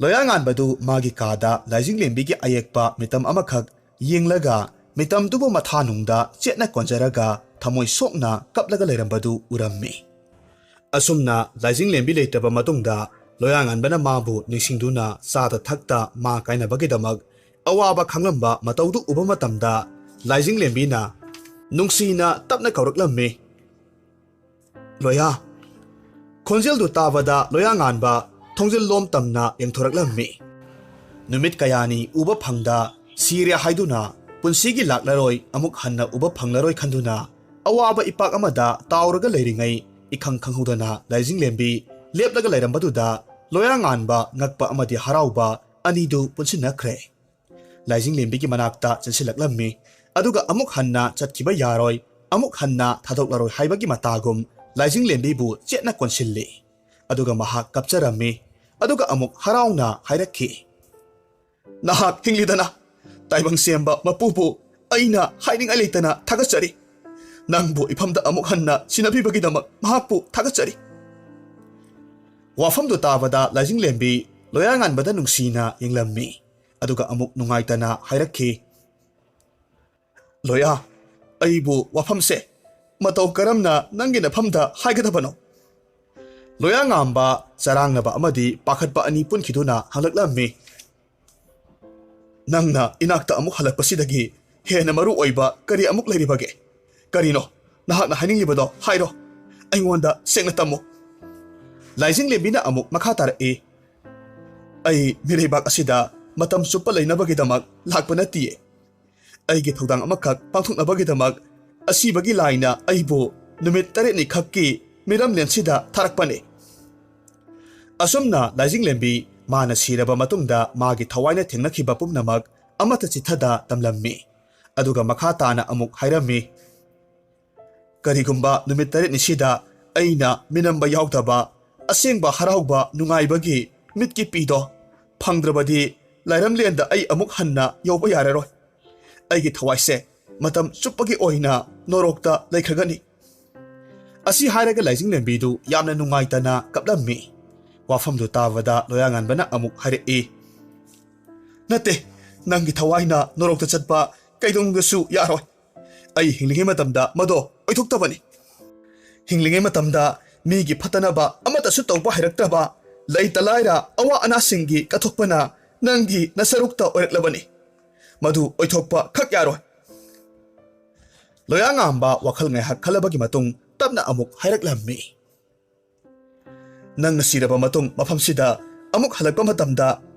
ꯂꯣꯌꯥꯉꯥꯟꯕꯗꯨ ꯃꯥꯒꯤ ꯀꯥꯗ ꯂꯥꯏꯖꯤꯡꯂꯦꯝꯕꯤꯒꯤ ꯑꯌꯦꯛꯄ ꯃꯤꯇꯝ ꯑꯃꯈꯛ ꯌꯦꯡꯂꯒ ꯃꯤꯇꯝꯗꯨꯕꯨ ꯃꯊꯥꯅꯨꯡꯗ ꯆꯦꯠꯅ ꯀꯣꯟꯖꯔꯒ ꯊꯃꯣꯏ ꯁꯣꯛꯅ ꯀꯞꯂꯒ ꯂꯩꯔꯝꯕꯗꯨ ꯎꯔꯝꯃꯤ꯫ ꯑꯁꯨꯝꯅ ꯂꯥꯏꯖꯤꯡꯂꯦꯝꯕꯤ ꯂꯩꯇ꯭ꯔꯕ ꯃꯇꯨꯡꯗ ꯂꯣꯌꯥꯉꯥꯟꯕꯅ ꯃꯥꯕꯨ ꯅꯤꯡꯁꯤꯡꯗꯨꯅ ꯆꯥꯗ ꯊꯛꯇ ꯃꯥ ꯀꯥꯏꯅꯕꯒꯤꯗꯃꯛ ꯑꯋꯥꯕ ꯈꯪꯂꯝꯕ ꯃꯇꯧꯗꯨ ꯎꯕ ꯃꯇꯝꯗ ꯂꯥꯏꯖꯤꯡꯂꯦꯝꯕꯤꯅ ꯅꯨꯡꯁꯤꯅ ꯇꯞꯅ ꯀꯧꯔꯛꯂꯝꯃꯤ, "ꯂꯣꯌꯥ!" ꯈꯣꯟꯖꯦꯜꯗꯨ ꯇꯥꯕꯗ ꯂꯣꯌꯥꯉꯥꯟꯕ ꯊꯣꯡꯖꯤꯜꯂꯣꯝ ꯇꯝꯅ ꯌꯦꯡꯊꯣꯔꯛꯂꯝꯃꯤ꯫ ꯅꯨꯃꯤꯠ ꯀꯌꯥꯅꯤ ꯎꯕ ꯐꯪꯗ ꯁꯤꯔꯦ ꯍꯥꯏꯗꯨꯅ ꯄꯨꯟꯁꯤꯒꯤ ꯂꯥꯛꯂꯔꯣꯏ ꯑꯃꯨꯛ ꯍꯟꯅ ꯎꯕ ꯐꯪꯂꯔꯣꯏ ꯈꯟꯗꯨꯅ ꯑꯋꯥꯕ ꯏꯄꯥꯛ ꯑꯃꯗ ꯇꯥꯎꯔꯒ ꯂꯩꯔꯤꯉꯩ ꯏꯈꯪ ꯈꯪꯍꯧꯗꯅ ꯂꯥꯏꯖꯤꯡꯂꯦꯝꯕꯤ ꯂꯦꯞꯂꯒ ꯂꯩꯔꯝꯕꯗꯨꯗ ꯂꯣꯌꯥꯉꯥꯟꯕ ꯉꯛꯄ ꯑꯃꯗꯤ ꯍꯔꯥꯎꯕ ꯑꯅꯤꯗꯨ ꯄꯨꯟꯁꯤꯟꯅꯈ꯭ꯔꯦ꯫ ꯂꯥꯏꯖꯤꯡꯂꯦꯝꯕꯤꯒꯤ ꯃꯅꯥꯛꯇ ꯆꯪꯁꯤꯜꯂꯛꯂꯝꯃꯤ ꯑꯗꯨꯒ ꯑꯃꯨꯛ ꯍꯟꯅ ꯆꯠꯈꯤꯕ ꯌꯥꯔꯣꯏ, ꯑꯃꯨꯛ ꯍꯟꯅ ꯊꯥꯗꯣꯛꯂꯔꯣꯏ ꯍꯥꯏꯕꯒꯤ ꯃꯇꯥꯒꯨꯝ ꯂꯥꯏꯖꯤꯡꯂꯦꯝꯕꯤꯕꯨ ꯆꯦꯠꯅ ꯀꯣꯟꯁꯤꯜꯂꯤ꯫ ꯑꯗꯨꯒ ꯃꯍꯥꯛ ꯀꯞꯆꯔꯝꯃꯤ ꯑꯗꯨꯒ ꯑꯃꯨꯛ ꯍꯔꯥꯎꯅ ꯍꯥꯏꯔꯛꯈꯤ, "ꯅꯍꯥꯛ ꯍꯤꯡꯂꯤꯗꯅ ꯇꯥꯏꯕꯪ ꯁꯦꯝꯕ ꯃꯄꯨꯕꯨ ꯑꯩꯅ ꯍꯥꯏꯅꯤꯡꯉꯥꯏ ꯂꯩꯇꯅ ꯊꯥꯒꯠꯆꯔꯤ꯫ ꯅꯪꯕꯨ ꯏꯐꯝꯗ ꯑꯃꯨꯛ ꯍꯟꯅ ꯁꯤꯟꯅꯕꯤꯕꯒꯤꯗꯃꯛ ꯃꯍꯥꯛꯄꯨ ꯊꯥꯒꯠꯆꯔꯤ." ꯋꯥꯐꯝꯗꯨ ꯇꯥꯕꯗ ꯂꯥꯏꯖꯤꯡꯂꯦꯝꯕꯤ ꯂꯣꯌꯥꯉꯥꯟꯕꯗ ꯅꯨꯡꯁꯤꯅ ꯌꯦꯡꯂꯝꯃꯤ ꯑꯗꯨꯒ ꯑꯃꯨꯛ ꯅꯨꯡꯉꯥꯏꯇꯅ ꯍꯥꯏꯔꯛꯈꯤ, "ꯂꯣꯌꯥ, ꯑꯩꯕꯨ ꯋꯥꯐꯝꯁꯦ ꯃꯇꯧ ꯀꯔꯝꯅ ꯅꯪꯒꯤ ꯅꯐꯝꯗ ꯍꯥꯏꯒꯗꯕꯅꯣ?" ꯂꯣꯌꯥꯉꯥꯟꯕ ꯆꯔꯥꯡꯅꯕ ꯑꯃꯗꯤ ꯄꯥꯈꯠꯄ ꯑꯅꯤ ꯄꯨꯟꯈꯤꯗꯨꯅ ꯍꯪꯂꯛꯂꯝꯃꯤ, "ꯅꯪꯅ ꯏꯅꯥꯛꯇ ꯑꯃꯨꯛ ꯍꯜꯂꯛꯄꯁꯤꯗꯒꯤ ꯍꯦꯟꯅ ꯃꯔꯨ ꯑꯣꯏꯕ ꯀꯔꯤ ꯑꯃꯨꯛ ꯂꯩꯔꯤꯕꯒꯦ? ꯀꯔꯤꯅꯣ ꯅꯍꯥꯛꯅ ꯍꯥꯏꯅꯤꯡꯂꯤꯕꯗꯣ ꯍꯥꯏꯔꯣ, ꯑꯩꯉꯣꯟꯗ ꯁꯦꯡꯅ ꯇꯝꯃꯨ." ꯂꯥꯏꯖꯤꯡꯂꯦꯝꯕꯤꯅ ꯑꯃꯨꯛ ꯃꯈꯥ ꯇꯥꯔꯛꯏ, "ꯑꯩ ꯃꯤꯔꯩꯕꯥꯛ ꯑꯁꯤꯗ ꯃꯇꯝ ꯆꯨꯞꯄ ꯂꯩꯅꯕꯒꯤꯗꯃꯛ ꯂꯥꯛꯄ ꯅꯠꯇꯤꯌꯦ꯫ ꯑꯩꯒꯤ ꯊꯧꯗꯥꯡ ꯑꯃꯈꯛ ꯄꯥꯡꯊꯣꯛꯅꯕꯒꯤꯗꯃꯛ ꯑꯁꯤꯕꯒꯤ ꯂꯥꯏꯅ ꯑꯩꯕꯨ ꯅꯨꯃꯤꯠ 8ꯅꯤ ꯈꯛꯀꯤ ꯃꯤꯔꯝꯂꯦꯟꯁꯤꯗ ꯊꯥꯔꯛꯄꯅꯤ." ꯑꯁꯨꯝꯅ ꯂꯥꯏꯖꯤꯡꯂꯦꯝꯕꯤ ꯃꯥꯅ ꯁꯤꯔꯕ ꯃꯇꯨꯡꯗ ꯃꯥꯒꯤ ꯊꯋꯥꯏꯅ ꯊꯦꯡꯅꯈꯤꯕ ꯄꯨꯝꯅꯃꯛ ꯑꯃꯠꯇ ꯆꯤꯊꯗ ꯇꯝꯂꯝꯃꯤ ꯑꯗꯨꯒ ꯃꯈꯥ ꯇꯥꯅ ꯑꯃꯨꯛ ꯍꯥꯏꯔꯝꯃꯤ, "ꯀꯔꯤꯒꯨꯝꯕ ꯅꯨꯃꯤꯠ 8ꯅꯤꯁꯤꯗ ꯑꯩꯅ ꯃꯤꯅꯝꯕ ꯌꯥꯎꯗꯕ ꯑꯁꯦꯡꯕ ꯍꯔꯥꯎꯕ ꯅꯨꯡꯉꯥꯏꯕꯒꯤ ꯃꯤꯠꯀꯤ ꯄꯤꯗꯣ ꯐꯪꯗ꯭ꯔꯕꯗꯤ ꯂꯥꯏꯔꯝꯂꯦꯟꯗ ꯑꯩ ꯑꯃꯨꯛ ꯍꯟꯅ ꯌꯧꯕ ꯌꯥꯔꯔꯣꯏ꯫ ꯑꯩꯒꯤ ꯊꯋꯥꯏꯁꯦ ꯃꯇꯝ ꯆꯨꯞꯄꯒꯤ ꯑꯣꯏꯅ ꯅꯣꯔꯣꯛꯇ ꯂꯩꯈ꯭ꯔꯒꯅꯤ." ꯑꯁꯤ ꯍꯥꯏꯔꯒ ꯂꯥꯏꯖꯤꯡꯂꯦꯝꯕꯤꯗꯨ ꯌꯥꯝꯅ ꯅꯨꯡꯉꯥꯏꯇꯅ ꯀꯞꯂꯝꯃꯤ꯫ ꯋꯥꯐꯝꯗꯨ ꯇꯥꯕꯗ ꯂꯣꯌꯥꯉꯥꯟꯕꯅ ꯑꯃꯨꯛ ꯍꯥꯏꯔꯛꯏ, "ꯅꯠꯇꯦ, ꯅꯪꯒꯤ ꯊꯋꯥꯏꯅ ꯅꯣꯔꯣꯛꯇ ꯆꯠꯄ ꯀꯩꯗꯧꯅꯨꯡꯗꯁꯨ ꯌꯥꯔꯣꯏ꯫ ꯑꯩ ꯍꯤꯡꯂꯤꯉꯩ ꯃꯇꯝꯗ ꯃꯗꯣ ꯑꯣꯏꯊꯣꯛꯇꯕꯅꯤ꯫ ꯍꯤꯡꯂꯤꯉꯩ ꯃꯇꯝꯗ ꯃꯤꯒꯤ ꯐꯠꯇꯅꯕ ꯑꯃꯠꯇꯁꯨ ꯇꯧꯕ ꯍꯩꯔꯛꯇ꯭ꯔꯕ ꯂꯩꯇ ꯂꯥꯏꯔ ꯑꯋꯥ ꯑꯅꯥꯁꯤꯡꯒꯤ ꯀꯠꯊꯣꯛꯄꯅ ꯅꯪꯒꯤ ꯅꯁꯔꯨꯛꯇ ꯑꯣꯏꯔꯛꯂꯕꯅꯤ꯫ ꯃꯗꯨ ꯑꯣꯏꯊꯣꯛꯄ ꯈꯛ ꯌꯥꯔꯣꯏ." ꯂꯣꯌꯥꯉꯥꯟꯕ ꯋꯥꯈꯜ ꯉꯥꯏꯍꯥꯛ ꯈꯜꯂꯕꯒꯤ ꯃꯇꯨꯡ ꯇꯞꯅ ꯑꯃꯨꯛ ꯍꯥꯏꯔꯛꯂꯝꯃꯤ, "ꯅꯪꯅ ꯁꯤꯔꯕ ꯃꯇꯨꯡ ꯃꯐꯝꯁꯤꯗ ꯑꯃꯨꯛ ꯍꯜꯂꯛꯄ ꯃꯇꯝꯗ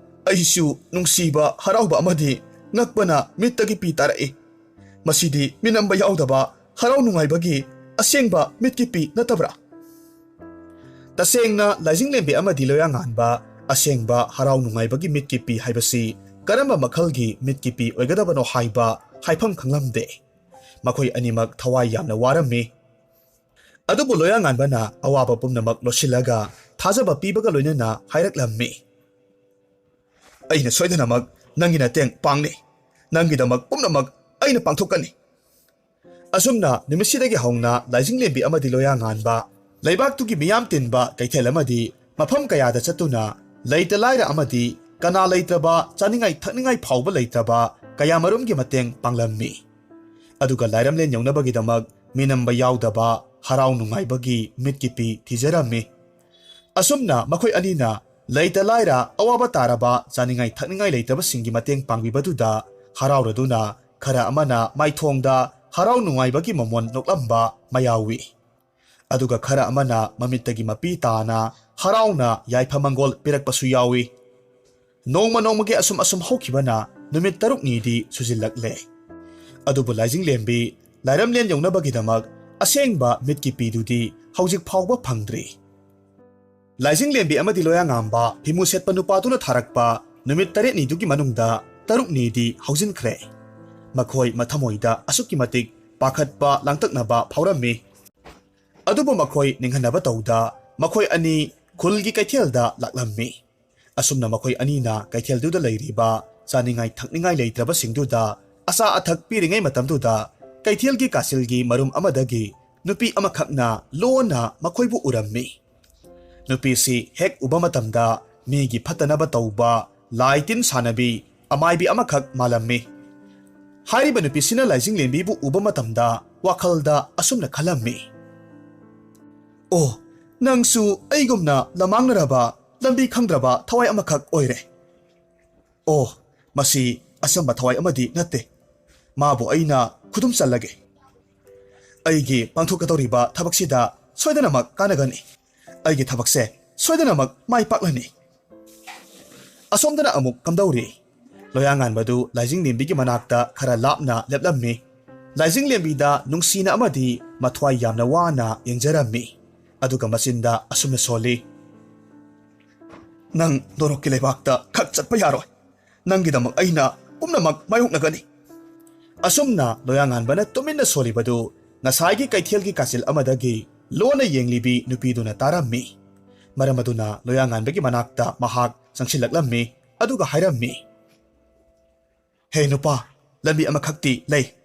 ꯑꯩꯁꯨ ꯅꯨꯡꯁꯤꯕ ꯍꯔꯥꯎꯕ ꯑꯃꯗꯤ ꯉꯛꯄꯅ ꯃꯤꯠꯇꯒꯤ ꯄꯤ ꯇꯥꯔꯛꯏ꯫ ꯃꯁꯤꯗꯤ ꯃꯤꯅꯝꯕ ꯌꯥꯎꯗꯕ ꯍꯔꯥꯎ ꯅꯨꯡꯉꯥꯏꯕꯒꯤ ꯑꯁꯦꯡꯕ ꯃꯤꯠꯀꯤ ꯄꯤ ꯅꯠꯇꯕ꯭ꯔꯥ?" ꯇꯁꯦꯡꯅ ꯂꯥꯏꯖꯤꯡꯂꯦꯝꯕꯤ ꯑꯃꯗꯤ ꯂꯣꯌꯥꯉꯥꯟꯕ ꯑꯁꯦꯡꯕ ꯍꯔꯥꯎ ꯅꯨꯡꯉꯥꯏꯕꯒꯤ ꯃꯤꯠꯀꯤ ꯄꯤ ꯍꯥꯏꯕꯁꯤ ꯀꯔꯝꯕ ꯃꯈꯜꯒꯤ ꯃꯤꯠꯀꯤ ꯄꯤ ꯑꯣꯏꯒꯗꯕꯅꯣ ꯍꯥꯏꯕ ꯍꯥꯏꯐꯝ ꯈꯪꯂꯝꯗꯦ꯫ ꯃꯈꯣꯏ ꯑꯅꯤꯃꯛ ꯊꯋꯥꯏ ꯌꯥꯝꯅ ꯋꯥꯔꯝꯃꯤ꯫ ꯑꯗꯨꯕꯨ ꯂꯣꯌꯥꯉꯥꯟꯕꯅ ꯑꯋꯥꯕ ꯄꯨꯝꯅꯃꯛ ꯂꯣꯠꯁꯤꯜꯂꯒ ꯊꯥꯖꯕ ꯄꯤꯕꯒ ꯂꯣꯏꯅꯅ ꯍꯥꯏꯔꯛꯂꯝꯃꯤ, "ꯑꯩꯅ ꯁꯣꯏꯗꯅꯃꯛ ꯅꯪꯒꯤ ꯃꯇꯦꯡ ꯄꯥꯡꯅꯤ꯫ ꯅꯪꯒꯤꯗꯃꯛ ꯄꯨꯝꯅꯃꯛ ꯑꯩꯅ ꯄꯥꯡꯊꯣꯛꯀꯅꯤ." ꯑꯁꯨꯝꯅ ꯅꯨꯃꯤꯠꯁꯤꯗꯒꯤ ꯍꯧꯅ ꯂꯥꯏꯖꯤꯡꯂꯦꯝꯕꯤ ꯑꯃꯗꯤ ꯂꯣꯌꯥꯉꯥꯟꯕ ꯂꯩꯕꯥꯛꯇꯨꯒꯤ ꯃꯤꯌꯥꯝ ꯇꯤꯟꯕ ꯀꯩꯊꯦꯜ ꯑꯃꯗꯤ ꯃꯐꯝ ꯀꯌꯥꯗ ꯆꯠꯇꯨꯅ ꯂꯩꯇ ꯂꯥꯏꯔ ꯑꯃꯗꯤ ꯀꯅꯥ ꯂꯩꯇ꯭ꯔꯕ ꯆꯥꯅꯤꯡꯉꯥꯏ ꯊꯛꯅꯤꯡꯉꯥꯏ ꯐꯥꯎꯕ ꯂꯩꯇ꯭ꯔꯕ ꯀꯌꯥꯃꯔꯨꯝꯒꯤ ꯃꯇꯦꯡ ꯄꯥꯡꯂꯝꯃꯤ꯫ ꯑꯗꯨꯒ ꯂꯥꯏꯔꯝꯂꯦꯟ ꯌꯧꯅꯕꯒꯤꯗꯃꯛ ꯃꯤꯅꯝꯕ ꯌꯥꯎꯗꯕ ꯍꯔꯥꯎ ꯅꯨꯡꯉꯥꯏꯕꯒꯤ ꯃꯤꯠꯀꯤ ꯄꯤ ꯊꯤꯖꯔꯝꯃꯤ꯫ ꯑꯁꯨꯝꯅ ꯃꯈꯣꯏ ꯑꯅꯤꯅ ꯂꯩꯇ ꯂꯥꯏꯔ ꯑꯋꯥꯕ ꯇꯥꯔꯕ ꯆꯥꯅꯤꯡꯉꯥꯏ ꯊꯛꯅꯤꯡꯉꯥꯏ ꯂꯩꯇꯕꯁꯤꯡꯒꯤ ꯃꯇꯦꯡ ꯄꯥꯡꯕꯤꯕꯗꯨꯗ ꯍꯔꯥꯎꯔꯗꯨꯅ ꯈꯔ ꯑꯃꯅ ꯃꯥꯏꯊꯣꯡꯗ ꯍꯔꯥꯎ ꯅꯨꯡꯉꯥꯏꯕꯒꯤ ꯃꯃꯣꯟ ꯅꯣꯛꯂꯝꯕ ꯃꯌꯥꯎꯏ ꯑꯗꯨꯒ ꯈꯔ ꯑꯃꯅ ꯃꯃꯤꯠꯇꯒꯤ ꯃꯄꯤ ꯇꯥꯅ ꯍꯔꯥꯎꯅ ꯌꯥꯏꯐ-ꯃꯪꯒꯣꯜ ꯄꯤꯔꯛꯄꯁꯨ ꯌꯥꯎꯏ꯫ ꯅꯣꯡꯃ ꯅꯣꯡꯃꯒꯤ ꯑꯁꯨꯝ ꯍꯧꯈꯤꯕꯅ ꯅꯨꯃꯤꯠ 6ꯅꯤꯗꯤ ꯁꯨꯖꯤꯜꯂꯛꯂꯦ꯫ ꯑꯗꯨꯕꯨ ꯂꯥꯏꯖꯤꯡꯂꯦꯝꯕꯤ ꯂꯥꯏꯔꯝꯂꯦꯟ ꯌꯧꯅꯕꯒꯤꯗꯃꯛ ꯑꯁꯦꯡꯕ ꯃꯤꯠꯀꯤ ꯄꯤꯗꯨꯗꯤ ꯍꯧꯖꯤꯛ ꯐꯥꯎꯕ ꯐꯪꯗ꯭ꯔꯤ꯫ ꯂꯥꯏꯖꯤꯡꯂꯦꯝꯕꯤ ꯑꯃꯗꯤ ꯂꯣꯌꯥꯉꯥꯟꯕ ꯐꯤꯃꯨ ꯁꯦꯠꯄ ꯅꯨꯄꯥꯗꯨꯅ ꯊꯥꯔꯛꯄ ꯅꯨꯃꯤꯠ 8ꯅꯤꯗꯨꯒꯤ ꯃꯅꯨꯡꯗ 6ꯅꯤꯗꯤ ꯍꯧꯖꯤꯟꯈ꯭ꯔꯦ꯫ ꯃꯈꯣꯏ ꯃꯊꯃꯣꯏꯗ ꯑꯁꯨꯛꯀꯤ ꯃꯇꯤꯛ ꯄꯥꯈꯠꯄ ꯂꯥꯡꯇꯛꯅꯕ ꯐꯥꯎꯔꯝꯃꯤ꯫ ꯑꯗꯨꯕꯨ ꯃꯈꯣꯏ ꯅꯤꯡꯍꯟꯅꯕ ꯇꯧꯗ ꯃꯈꯣꯏ ꯑꯅꯤ ꯈꯨꯜꯒꯤ ꯀꯩꯊꯦꯜꯗ ꯂꯥꯛꯂꯝꯃꯤ꯫ ꯑꯁꯨꯝꯅ ꯃꯈꯣꯏ ꯑꯅꯤꯅ ꯀꯩꯊꯦꯜꯗꯨꯗ ꯂꯩꯔꯤꯕ ꯆꯥꯅꯤꯡꯉꯥꯏ ꯊꯛꯅꯤꯡꯉꯥꯏ ꯂꯩꯇ꯭ꯔꯕꯁꯤꯡꯗꯨꯗ ꯑꯆꯥ ꯑꯊꯛ ꯄꯤꯔꯤꯉꯩ ꯃꯇꯝꯗꯨꯗ ꯀꯩꯊꯦꯜꯒꯤ ꯀꯥꯆꯤꯜꯒꯤ ꯃꯔꯨꯝ ꯑꯃꯗꯒꯤ ꯅꯨꯄꯤ ꯑꯃꯈꯛꯅ ꯂꯣꯟꯅ ꯃꯈꯣꯏꯕꯨ ꯎꯔꯝꯃꯤ꯫ ꯅꯨꯄꯤꯁꯤ ꯍꯦꯛ ꯎꯕ ꯃꯇꯝꯗ ꯃꯤꯒꯤ ꯐꯠꯇꯅꯕ ꯇꯧꯕ ꯂꯥꯏ ꯇꯤꯟ ꯁꯥꯟꯅꯕꯤ ꯑꯃꯥꯏꯕꯤ ꯑꯃꯈꯛ ꯃꯥꯜꯂꯝꯃꯤ꯫ ꯍꯥꯏꯔꯤꯕ ꯅꯨꯄꯤꯁꯤꯅ ꯂꯥꯏꯖꯤꯡꯂꯦꯝꯕꯤꯕꯨ ꯎꯕ ꯃꯇꯝꯗ ꯋꯥꯈꯜꯗ ꯑꯁꯨꯝꯅ ꯈꯜꯂꯝꯃꯤ, ꯑꯣ, ꯅꯪꯁꯨ ꯑꯩꯒꯨꯝꯅ ꯂꯝꯃꯥꯡꯅꯔꯕ ꯂꯝꯕꯤ ꯈꯪꯗ꯭ꯔꯕ ꯊꯋꯥꯏ ꯑꯃꯈꯛ ꯑꯣꯏꯔꯦ꯫ ꯑꯣ, ꯃꯁꯤ ꯑꯆꯝꯕ ꯊꯋꯥꯏ ꯑꯃꯗꯤ ꯅꯠꯇꯦ, ꯃꯥꯕꯨ ꯑꯩꯅ ꯈꯨꯗꯨꯝ ꯆꯜꯂꯒꯦ꯫ ꯑꯩꯒꯤ ꯄꯥꯡꯊꯣꯛꯀꯗꯧꯔꯤꯕ ꯊꯕꯛꯁꯤꯗ ꯁꯣꯏꯗꯅꯃꯛ ꯀꯥꯟꯅꯒꯅꯤ, ꯑꯩꯒꯤ ꯊꯕꯛꯁꯦ ꯁꯣꯏꯗꯅꯃꯛ ꯃꯥꯏ ꯄꯥꯛꯂꯅꯤ꯫ ꯑꯁꯣꯝꯗꯅ ꯑꯃꯨꯛ ꯀꯝꯗꯧꯔꯤ? ꯂꯣꯌꯥꯉꯥꯟꯕꯗꯨ ꯂꯥꯏꯖꯤꯡꯂꯦꯝꯕꯤꯒꯤ ꯃꯅꯥꯛꯇ ꯈꯔ ꯂꯥꯞꯅ ꯂꯦꯞꯂꯝꯃꯤ꯫ ꯂꯥꯏꯖꯤꯡꯂꯦꯝꯕꯤꯗ ꯅꯨꯡꯁꯤꯅ ꯑꯃꯗꯤ ꯃꯊ꯭ꯋꯥꯏ ꯌꯥꯝꯅ ꯋꯥꯅ ꯌꯦꯡꯖꯔꯝꯃꯤ꯫ ꯑꯗꯨꯒ ꯃꯆꯤꯟꯗ ꯑꯁꯨꯝꯅ ꯁꯣꯜꯂꯤ, ꯅꯪ ꯅꯣꯔꯣꯛꯀꯤ ꯂꯩꯕꯥꯛꯇ ꯈꯛ ꯆꯠꯄ ꯌꯥꯔꯣꯏ, ꯅꯪꯒꯤꯗꯃꯛ ꯑꯩꯅ ꯄꯨꯝꯅꯃꯛ ꯃꯥꯌꯣꯛꯅꯒꯅꯤ꯫ ꯑꯁꯨꯝꯅ ꯂꯣꯌꯥꯉꯥꯟꯕꯅ ꯇꯨꯃꯤꯟꯅ ꯁꯣꯜꯂꯤꯕꯗꯨ ꯉꯁꯥꯏꯒꯤ ꯀꯩꯊꯦꯜꯒꯤ ꯀꯥꯆꯤꯜ ꯑꯃꯗꯒꯤ ꯂꯣꯟꯅ ꯌꯦꯡꯂꯤꯕꯤ ꯅꯨꯄꯤꯗꯨꯅ ꯇꯥꯔꯝꯃꯤ꯫ ꯃꯔꯝ ꯑꯗꯨꯅ ꯂꯣꯌꯥꯉꯥꯟꯕꯒꯤ ꯃꯅꯥꯛꯇ ꯃꯍꯥꯛ ꯆꯪꯁꯤꯜꯂꯛꯂꯝꯃꯤ ꯑꯗꯨꯒ ꯍꯥꯏꯔꯝꯃꯤ, ꯍꯦ ꯅꯨꯄꯥ, ꯂꯝꯕꯤ ꯑꯃꯈꯛꯇꯤ ꯂꯩ,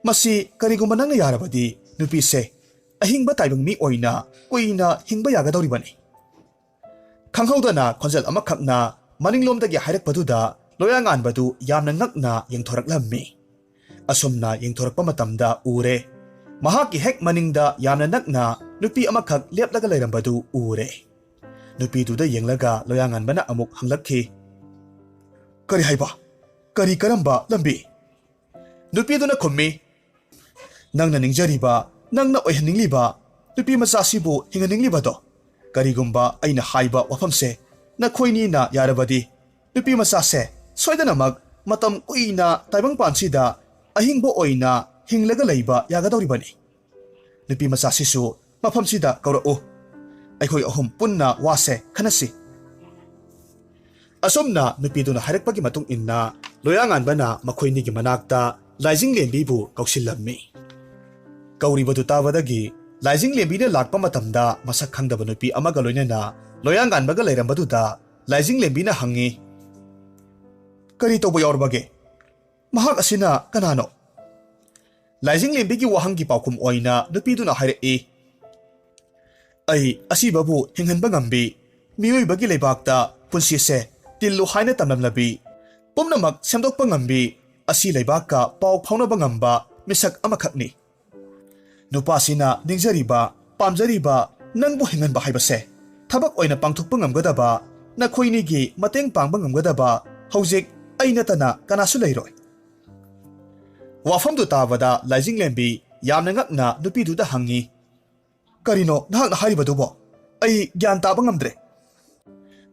ꯃꯁꯤ ꯀꯔꯤꯒꯨꯝꯕ ꯅꯪꯅ ꯌꯥꯔꯕꯗꯤ ꯅꯨꯄꯤꯁꯦ ꯑꯍꯤꯡꯕ ꯇꯥꯏꯕꯪ ꯃꯤ ꯑꯣꯏꯅ ꯀꯨꯏꯅ ꯍꯤꯡꯕ ꯌꯥꯒꯗꯧꯔꯤꯕꯅꯤ꯫ ꯈꯪꯍꯧꯗꯅ ꯈꯣꯟꯖꯦꯜ ꯑꯃꯈꯛꯅ ꯃꯅꯤꯡꯂꯣꯝꯗꯒꯤ ꯍꯥꯏꯔꯛꯄꯗꯨꯗ ꯂꯣꯌꯥꯉꯥꯟꯕꯗꯨ ꯌꯥꯝꯅ ꯉꯛꯅ ꯌꯦꯡꯊꯣꯔꯛꯂꯝꯃꯤ꯫ ꯑꯁꯨꯝꯅ ꯌꯦꯡꯊꯣꯔꯛꯄ ꯃꯇꯝꯗ ꯎꯔꯦ, ꯃꯍꯥꯛꯀꯤ ꯍꯦꯛ ꯃꯅꯤꯡꯗ ꯌꯥꯝꯅ ꯅꯛꯅ ꯅꯨꯄꯤ ꯑꯃꯈꯛ ꯂꯦꯞꯂꯒ ꯂꯩꯔꯝꯕꯗꯨ ꯎꯔꯦ꯫ ꯅꯨꯄꯤꯗꯨꯗ ꯌꯦꯡꯂꯒ ꯂꯣꯌꯥꯉꯥꯟꯕꯅ ꯑꯃꯨꯛ ꯍꯪꯂꯛꯈꯤ, ꯀꯔꯤ ꯍꯥꯏꯕ? ꯀꯔꯝꯕ ꯂꯝꯕꯤ? ꯅꯨꯄꯤꯗꯨꯅ ꯈꯨꯝꯃꯤ, ꯅꯪꯅ ꯅꯤꯡꯖꯔꯤꯕ, ꯅꯪꯅ ꯑꯣꯏꯍꯟꯅꯤꯡꯂꯤꯕ ꯅꯨꯄꯤ ꯃꯆꯥꯁꯤꯕꯨ ꯍꯤꯡꯍꯟꯅꯤꯡꯂꯤꯕꯗꯣ, ꯀꯔꯤꯒꯨꯝꯕ ꯑꯩꯅ ꯍꯥꯏꯕ ꯋꯥꯐꯝꯁꯦ ꯅꯈꯣꯏꯅꯤꯅ ꯌꯥꯔꯕꯗꯤ ꯅꯨꯄꯤ ꯃꯆꯥꯁꯦ ꯁꯣꯏꯗꯅꯃꯛ ꯃꯇꯝ ꯀꯨꯏꯅ ꯇꯥꯏꯕꯪꯄꯥꯟꯁꯤꯗ ꯑꯍꯤꯡꯕ ꯑꯣꯏꯅ ꯍꯤꯡꯂꯒ ꯂꯩꯕ ꯌꯥꯒꯗꯧꯔꯤꯕꯅꯤ꯫ ꯅꯨꯄꯤ ꯃꯆꯥꯁꯤꯁꯨ ꯃꯐꯝꯁꯤꯗ ꯀꯧꯔꯛꯎ, ꯑꯩꯈꯣꯏ ꯑꯍꯨꯝ ꯄꯨꯟꯅ ꯋꯥꯁꯦ ꯈꯟꯅꯁꯤ꯫ ꯑꯁꯨꯝꯅ ꯅꯨꯄꯤꯗꯨꯅ ꯍꯥꯏꯔꯛꯄꯒꯤ ꯃꯇꯨꯡ ꯏꯟꯅ ꯂꯣꯌꯥꯉꯥꯟꯕꯅ ꯃꯈꯣꯏꯅꯤꯒꯤ ꯃꯅꯥꯛꯇ ꯂꯥꯏꯖꯤꯡꯂꯦꯝꯕꯤꯕꯨ ꯀꯧꯁꯤꯜꯂꯝꯃꯤ꯫ ꯀꯧꯔꯤꯕꯗꯨ ꯇꯥꯕꯗꯒꯤ ꯂꯥꯏꯖꯤꯡꯂꯦꯝꯕꯤꯅ ꯂꯥꯛꯄ ꯃꯇꯝꯗ ꯃꯁꯛ ꯈꯪꯗꯕ ꯅꯨꯄꯤ ꯑꯃꯒ ꯂꯣꯏꯅꯅ ꯂꯣꯌꯥꯉꯥꯟꯕꯒ ꯂꯩꯔꯝꯕꯗꯨꯗ ꯂꯥꯏꯖꯤꯡꯂꯦꯝꯕꯤꯅ ꯍꯪꯉꯤ, ꯀꯔꯤ ꯇꯧꯕ ꯌꯥꯎꯔꯕꯒꯦ? ꯃꯍꯥꯛ ꯑꯁꯤꯅ ꯀꯅꯥꯅꯣ? ꯂꯥꯏꯖꯤꯡꯂꯦꯝꯕꯤꯒꯤ ꯋꯥꯍꯪꯒꯤ ꯄꯥꯎꯈꯨꯝ ꯑꯣꯏꯅ ꯅꯨꯄꯤꯗꯨꯅ ꯍꯥꯏꯔꯛꯏ, ꯑꯩ ꯑꯁꯤꯕꯕꯨ ꯍꯤꯡꯍꯟꯕ ꯉꯝꯕꯤ, ꯃꯤꯑꯣꯏꯕꯒꯤ ꯂꯩꯕꯥꯛꯇ ꯄꯨꯟꯁꯤꯁꯦ ꯇꯤꯜꯂꯨ ꯍꯥꯏꯅ ꯇꯝꯂꯝꯂꯕꯤ, ꯄꯨꯝꯅꯃꯛ ꯁꯦꯝꯗꯣꯛꯄ ꯉꯝꯕꯤ, ꯑꯁꯤ ꯂꯩꯕꯥꯛꯀ ꯄꯥꯎ ꯐꯥꯎꯅꯕ ꯉꯝꯕ ꯃꯤꯁꯛ ꯑꯃꯈꯛꯅꯤ꯫ ꯅꯨꯄꯥꯁꯤꯅ ꯅꯤꯡꯖꯔꯤꯕ, ꯄꯥꯝꯖꯔꯤꯕ ꯅꯪꯕꯨ ꯍꯤꯡꯍꯟꯕ ꯍꯥꯏꯕꯁꯦ ꯊꯕꯛ ꯑꯣꯏꯅ ꯄꯥꯡꯊꯣꯛꯄ ꯉꯝꯒꯗꯕ, ꯅꯈꯣꯏꯅꯤꯒꯤ ꯃꯇꯦꯡ ꯄꯥꯡꯕ ꯉꯝꯒꯗꯕ ꯍꯧꯖꯤꯛ ꯑꯩ ꯅꯠꯇꯅ ꯀꯅꯥꯁꯨ ꯂꯩꯔꯣꯏ꯫ ꯋꯥꯐꯝꯗꯨ ꯇꯥꯕꯗ ꯂꯥꯏꯖꯤꯡꯂꯦꯝꯕꯤ ꯌꯥꯝꯅ ꯉꯛꯅ ꯅꯨꯄꯤꯗꯨꯗ ꯍꯪꯉꯤ, ꯀꯔꯤꯅꯣ ꯅꯍꯥꯛꯅ ꯍꯥꯏꯔꯤꯕꯗꯨꯕꯣ? ꯑꯩ ꯒ꯭ꯌꯥꯟ ꯇꯥꯕ ꯉꯝꯗ꯭ꯔꯦ꯫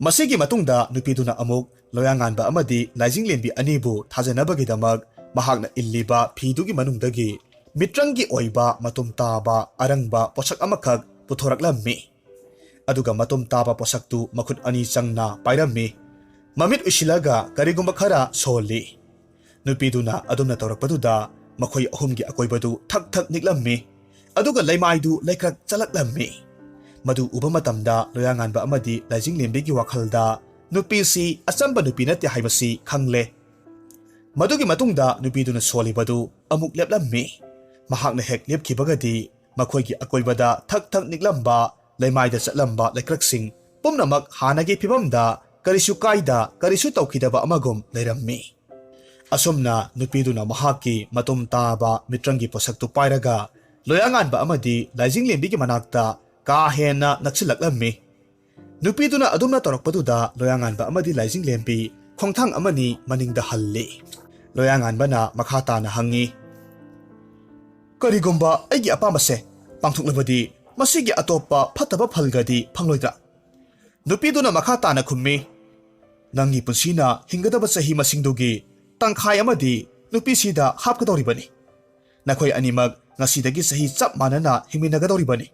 ꯃꯁꯤꯒꯤ ꯃꯇꯨꯡꯗ ꯅꯨꯄꯤꯗꯨꯅ ꯑꯃꯨꯛ ꯂꯣꯌꯥꯉꯥꯟꯕ ꯑꯃꯗꯤ ꯂꯥꯏꯖꯤꯡꯂꯦꯝꯕꯤ ꯑꯅꯤꯕꯨ ꯊꯥꯖꯅꯕꯒꯤꯗꯃꯛ ꯃꯍꯥꯛꯅ ꯏꯜꯂꯤꯕ ꯐꯤꯗꯨꯒꯤ ꯃꯅꯨꯡꯗꯒꯤ ꯃꯤꯇ꯭ꯔꯪꯒꯤ ꯑꯣꯏꯕ ꯃꯇꯨꯝ ꯇꯥꯕ ꯑꯔꯪꯕ ꯄꯣꯠꯁꯛ ꯑꯃꯈꯛ ꯄꯨꯊꯣꯔꯛꯂꯝꯃꯤ꯫ ꯑꯗꯨꯒ ꯃꯇꯨꯝ ꯇꯥꯕ ꯄꯣꯠꯁꯛꯇꯨ ꯃꯈꯨꯠ ꯑꯅꯤ ꯆꯪꯅ ꯄꯥꯏꯔꯝꯃꯤ, ꯃꯃꯤꯠ ꯎꯏꯁꯤꯜꯂꯒ ꯀꯔꯤꯒꯨꯝꯕ ꯈꯔ ꯁꯣꯜꯂꯤ꯫ ꯅꯨꯄꯤꯗꯨꯅ ꯑꯗꯨꯝꯅ ꯇꯧꯔꯛꯄꯗꯨꯗ ꯃꯈꯣꯏ ꯑꯍꯨꯝꯒꯤ ꯑꯀꯣꯏꯕꯗꯨ ꯊꯛ ꯊꯛ ꯅꯤꯛꯂꯝꯃꯤ, ꯑꯗꯨꯒ ꯂꯩꯃꯥꯏꯗꯨ ꯂꯩꯀ꯭ꯔꯛ ꯆꯠꯂꯛꯂꯝꯃꯤ꯫ ꯃꯗꯨ ꯎꯕ ꯃꯇꯝꯗ ꯂꯣꯌꯥꯉꯥꯟꯕ ꯑꯃꯗꯤ ꯂꯥꯏꯖꯤꯡꯂꯦꯝꯕꯤꯒꯤ ꯋꯥꯈꯜꯗ ꯅꯨꯄꯤꯁꯤ ꯑꯆꯝꯕ ꯅꯨꯄꯤ ꯅꯠꯇꯦ ꯍꯥꯏꯕꯁꯤ ꯈꯪꯂꯦ꯫ ꯃꯗꯨꯒꯤ ꯃꯇꯨꯡꯗ ꯅꯨꯄꯤꯗꯨꯅ ꯁꯣꯜꯂꯤꯕꯗꯨ ꯑꯃꯨꯛ ꯂꯦꯞꯂꯝꯃꯤ꯫ ꯃꯍꯥꯛꯅ ꯍꯦꯛ ꯂꯦꯞꯈꯤꯕꯒꯗꯤ ꯃꯈꯣꯏꯒꯤ ꯑꯀꯣꯏꯕꯗ ꯊꯛ ꯊꯛ ꯅꯤꯛꯂꯝꯕ, ꯂꯩꯃꯥꯏꯗ ꯆꯠꯂꯝꯕ ꯂꯩꯀ꯭ꯔꯛꯁꯤꯡ ꯄꯨꯝꯅꯃꯛ ꯍꯥꯟꯅꯒꯤ ꯐꯤꯕꯝꯗ ꯀꯔꯤꯁꯨ ꯀꯥꯏꯗ, ꯀꯔꯤꯁꯨ ꯇꯧꯈꯤꯗꯕ ꯑꯃꯒꯨꯝ ꯂꯩꯔꯝꯃꯤ꯫ ꯑꯁꯨꯝꯅ ꯅꯨꯄꯤꯗꯨꯅ ꯃꯍꯥꯛꯀꯤ ꯃꯇꯨꯝ ꯇꯥꯕ ꯃꯤꯇ꯭ꯔꯪꯒꯤ ꯄꯣꯠꯁꯛꯇꯨ ꯄꯥꯏꯔꯒ ꯂꯣꯌꯥꯉꯥꯟꯕ ꯑꯃꯗꯤ ꯂꯥꯏꯖꯤꯡꯂꯦꯝꯕꯤꯒꯤ ꯃꯅꯥꯛꯇ ꯀꯥ ꯍꯦꯟꯅ ꯅꯛꯁꯤꯜꯂꯛꯂꯝꯃꯤ꯫ ꯅꯨꯄꯤꯗꯨꯅ ꯑꯗꯨꯝꯅ ꯇꯧꯔꯛꯄꯗꯨꯗ ꯂꯣꯌꯥꯉꯥꯟꯕ ꯑꯃꯗꯤ ꯂꯥꯏꯖꯤꯡꯂꯦꯝꯕꯤ ꯈꯣꯡꯊꯥꯡ ꯑꯃꯅꯤ ꯃꯅꯤꯡꯗ ꯍꯜꯂꯤ꯫ ꯂꯣꯌꯥꯉꯥꯟꯕꯅ ꯃꯈꯥ ꯇꯥꯅ ꯍꯪꯉꯤ, ꯀꯔꯤꯒꯨꯝꯕ ꯑꯩꯒꯤ ꯑꯄꯥꯝꯕꯁꯦ ꯄꯥꯡꯊꯣꯛꯂꯕꯗꯤ ꯃꯁꯤꯒꯤ ꯑꯇꯣꯞꯄ ꯐꯠꯇꯕ ꯐꯜꯒꯗꯤ ꯐꯪꯂꯣꯏꯗ꯭ꯔꯥ? ꯅꯨꯄꯤꯗꯨꯅ ꯃꯈꯥ ꯇꯥꯅ ꯈꯨꯝꯃꯤ, ꯅꯪꯒꯤ ꯄꯨꯟꯁꯤꯅ ꯍꯤꯡꯒꯗꯕ ꯆꯍꯤ ꯃꯁꯤꯡꯗꯨꯒꯤ ꯇꯪꯈꯥꯏ ꯑꯃꯗꯤ ꯅꯨꯄꯤꯁꯤꯗ ꯍꯥꯞꯀꯗꯧꯔꯤꯕꯅꯤ꯫ ꯅꯈꯣꯏ ꯑꯅꯤꯃꯛ ꯉꯁꯤꯗꯒꯤ ꯆꯍꯤ ꯆꯞ ꯃꯥꯟꯅꯅ ꯍꯤꯡꯃꯤꯟꯅꯒꯗꯧꯔꯤꯕꯅꯤ꯫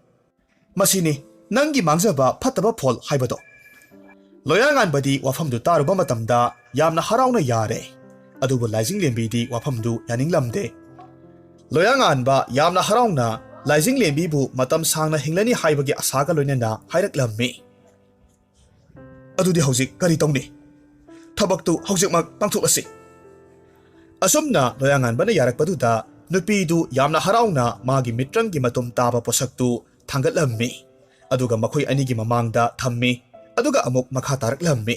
ꯃꯁꯤꯅꯤ ꯅꯪꯒꯤ ꯃꯥꯡꯖꯕ ꯐꯠꯇꯕ ꯐꯣꯜ ꯍꯥꯏꯕꯗꯣ꯫ ꯂꯣꯌꯥꯉꯥꯟꯕꯗꯤ ꯋꯥꯐꯝꯗꯨ ꯇꯥꯔꯨꯕ ꯃꯇꯝꯗ ꯌꯥꯝꯅ ꯍꯔꯥꯎꯅ ꯌꯥꯔꯦ, ꯑꯗꯨꯕꯨ ꯂꯥꯏꯖꯤꯡꯂꯦꯝꯕꯤꯗꯤ ꯋꯥꯐꯝꯗꯨ ꯌꯥꯅꯤꯡꯂꯝꯗꯦ꯫ ꯂꯣꯌꯥꯉꯥꯟꯕ ꯌꯥꯝꯅ ꯍꯔꯥꯎꯅ ꯂꯥꯏꯖꯤꯡ ꯂꯦꯝꯕꯤꯕꯨ ꯃꯇꯝ ꯁꯥꯡꯅ ꯍꯤꯡꯂꯅꯤ ꯍꯥꯏꯕꯒꯤ ꯑꯁꯥꯒ ꯂꯣꯏꯅꯅ ꯍꯥꯏꯔꯛꯂꯝꯃꯤ꯫ ꯑꯗꯨꯗꯤ ꯍꯧꯖꯤꯛ ꯀꯔꯤ ꯇꯧꯅꯤ? ꯊꯕꯛꯇꯨ ꯍꯧꯖꯤꯛꯃꯛ ꯄꯥꯡꯊꯣꯛꯂꯁꯤ꯫ ꯑꯁꯨꯝꯅ ꯂꯣꯌꯥꯉꯥꯟꯕꯅ ꯌꯥꯔꯛꯄꯗꯨꯗ ꯅꯨꯄꯤꯗꯨ ꯌꯥꯝꯅ ꯍꯔꯥꯎꯅ ꯃꯥꯒꯤ ꯃꯤꯇ꯭ꯔꯪꯒꯤ ꯃꯇꯨꯝ ꯇꯥꯕ ꯄꯣꯠꯁꯛꯇꯨ ꯊꯥꯡꯒꯠꯂꯝꯃꯤ꯫ ꯑꯗꯨꯒ ꯃꯈꯣꯏ ꯑꯅꯤꯒꯤ ꯃꯃꯥꯡꯗ ꯊꯝꯃꯤ꯫ ꯑꯗꯨꯒ ꯑꯃꯨꯛ ꯃꯈꯥ ꯇꯥꯔꯛꯂꯝꯃꯤ꯫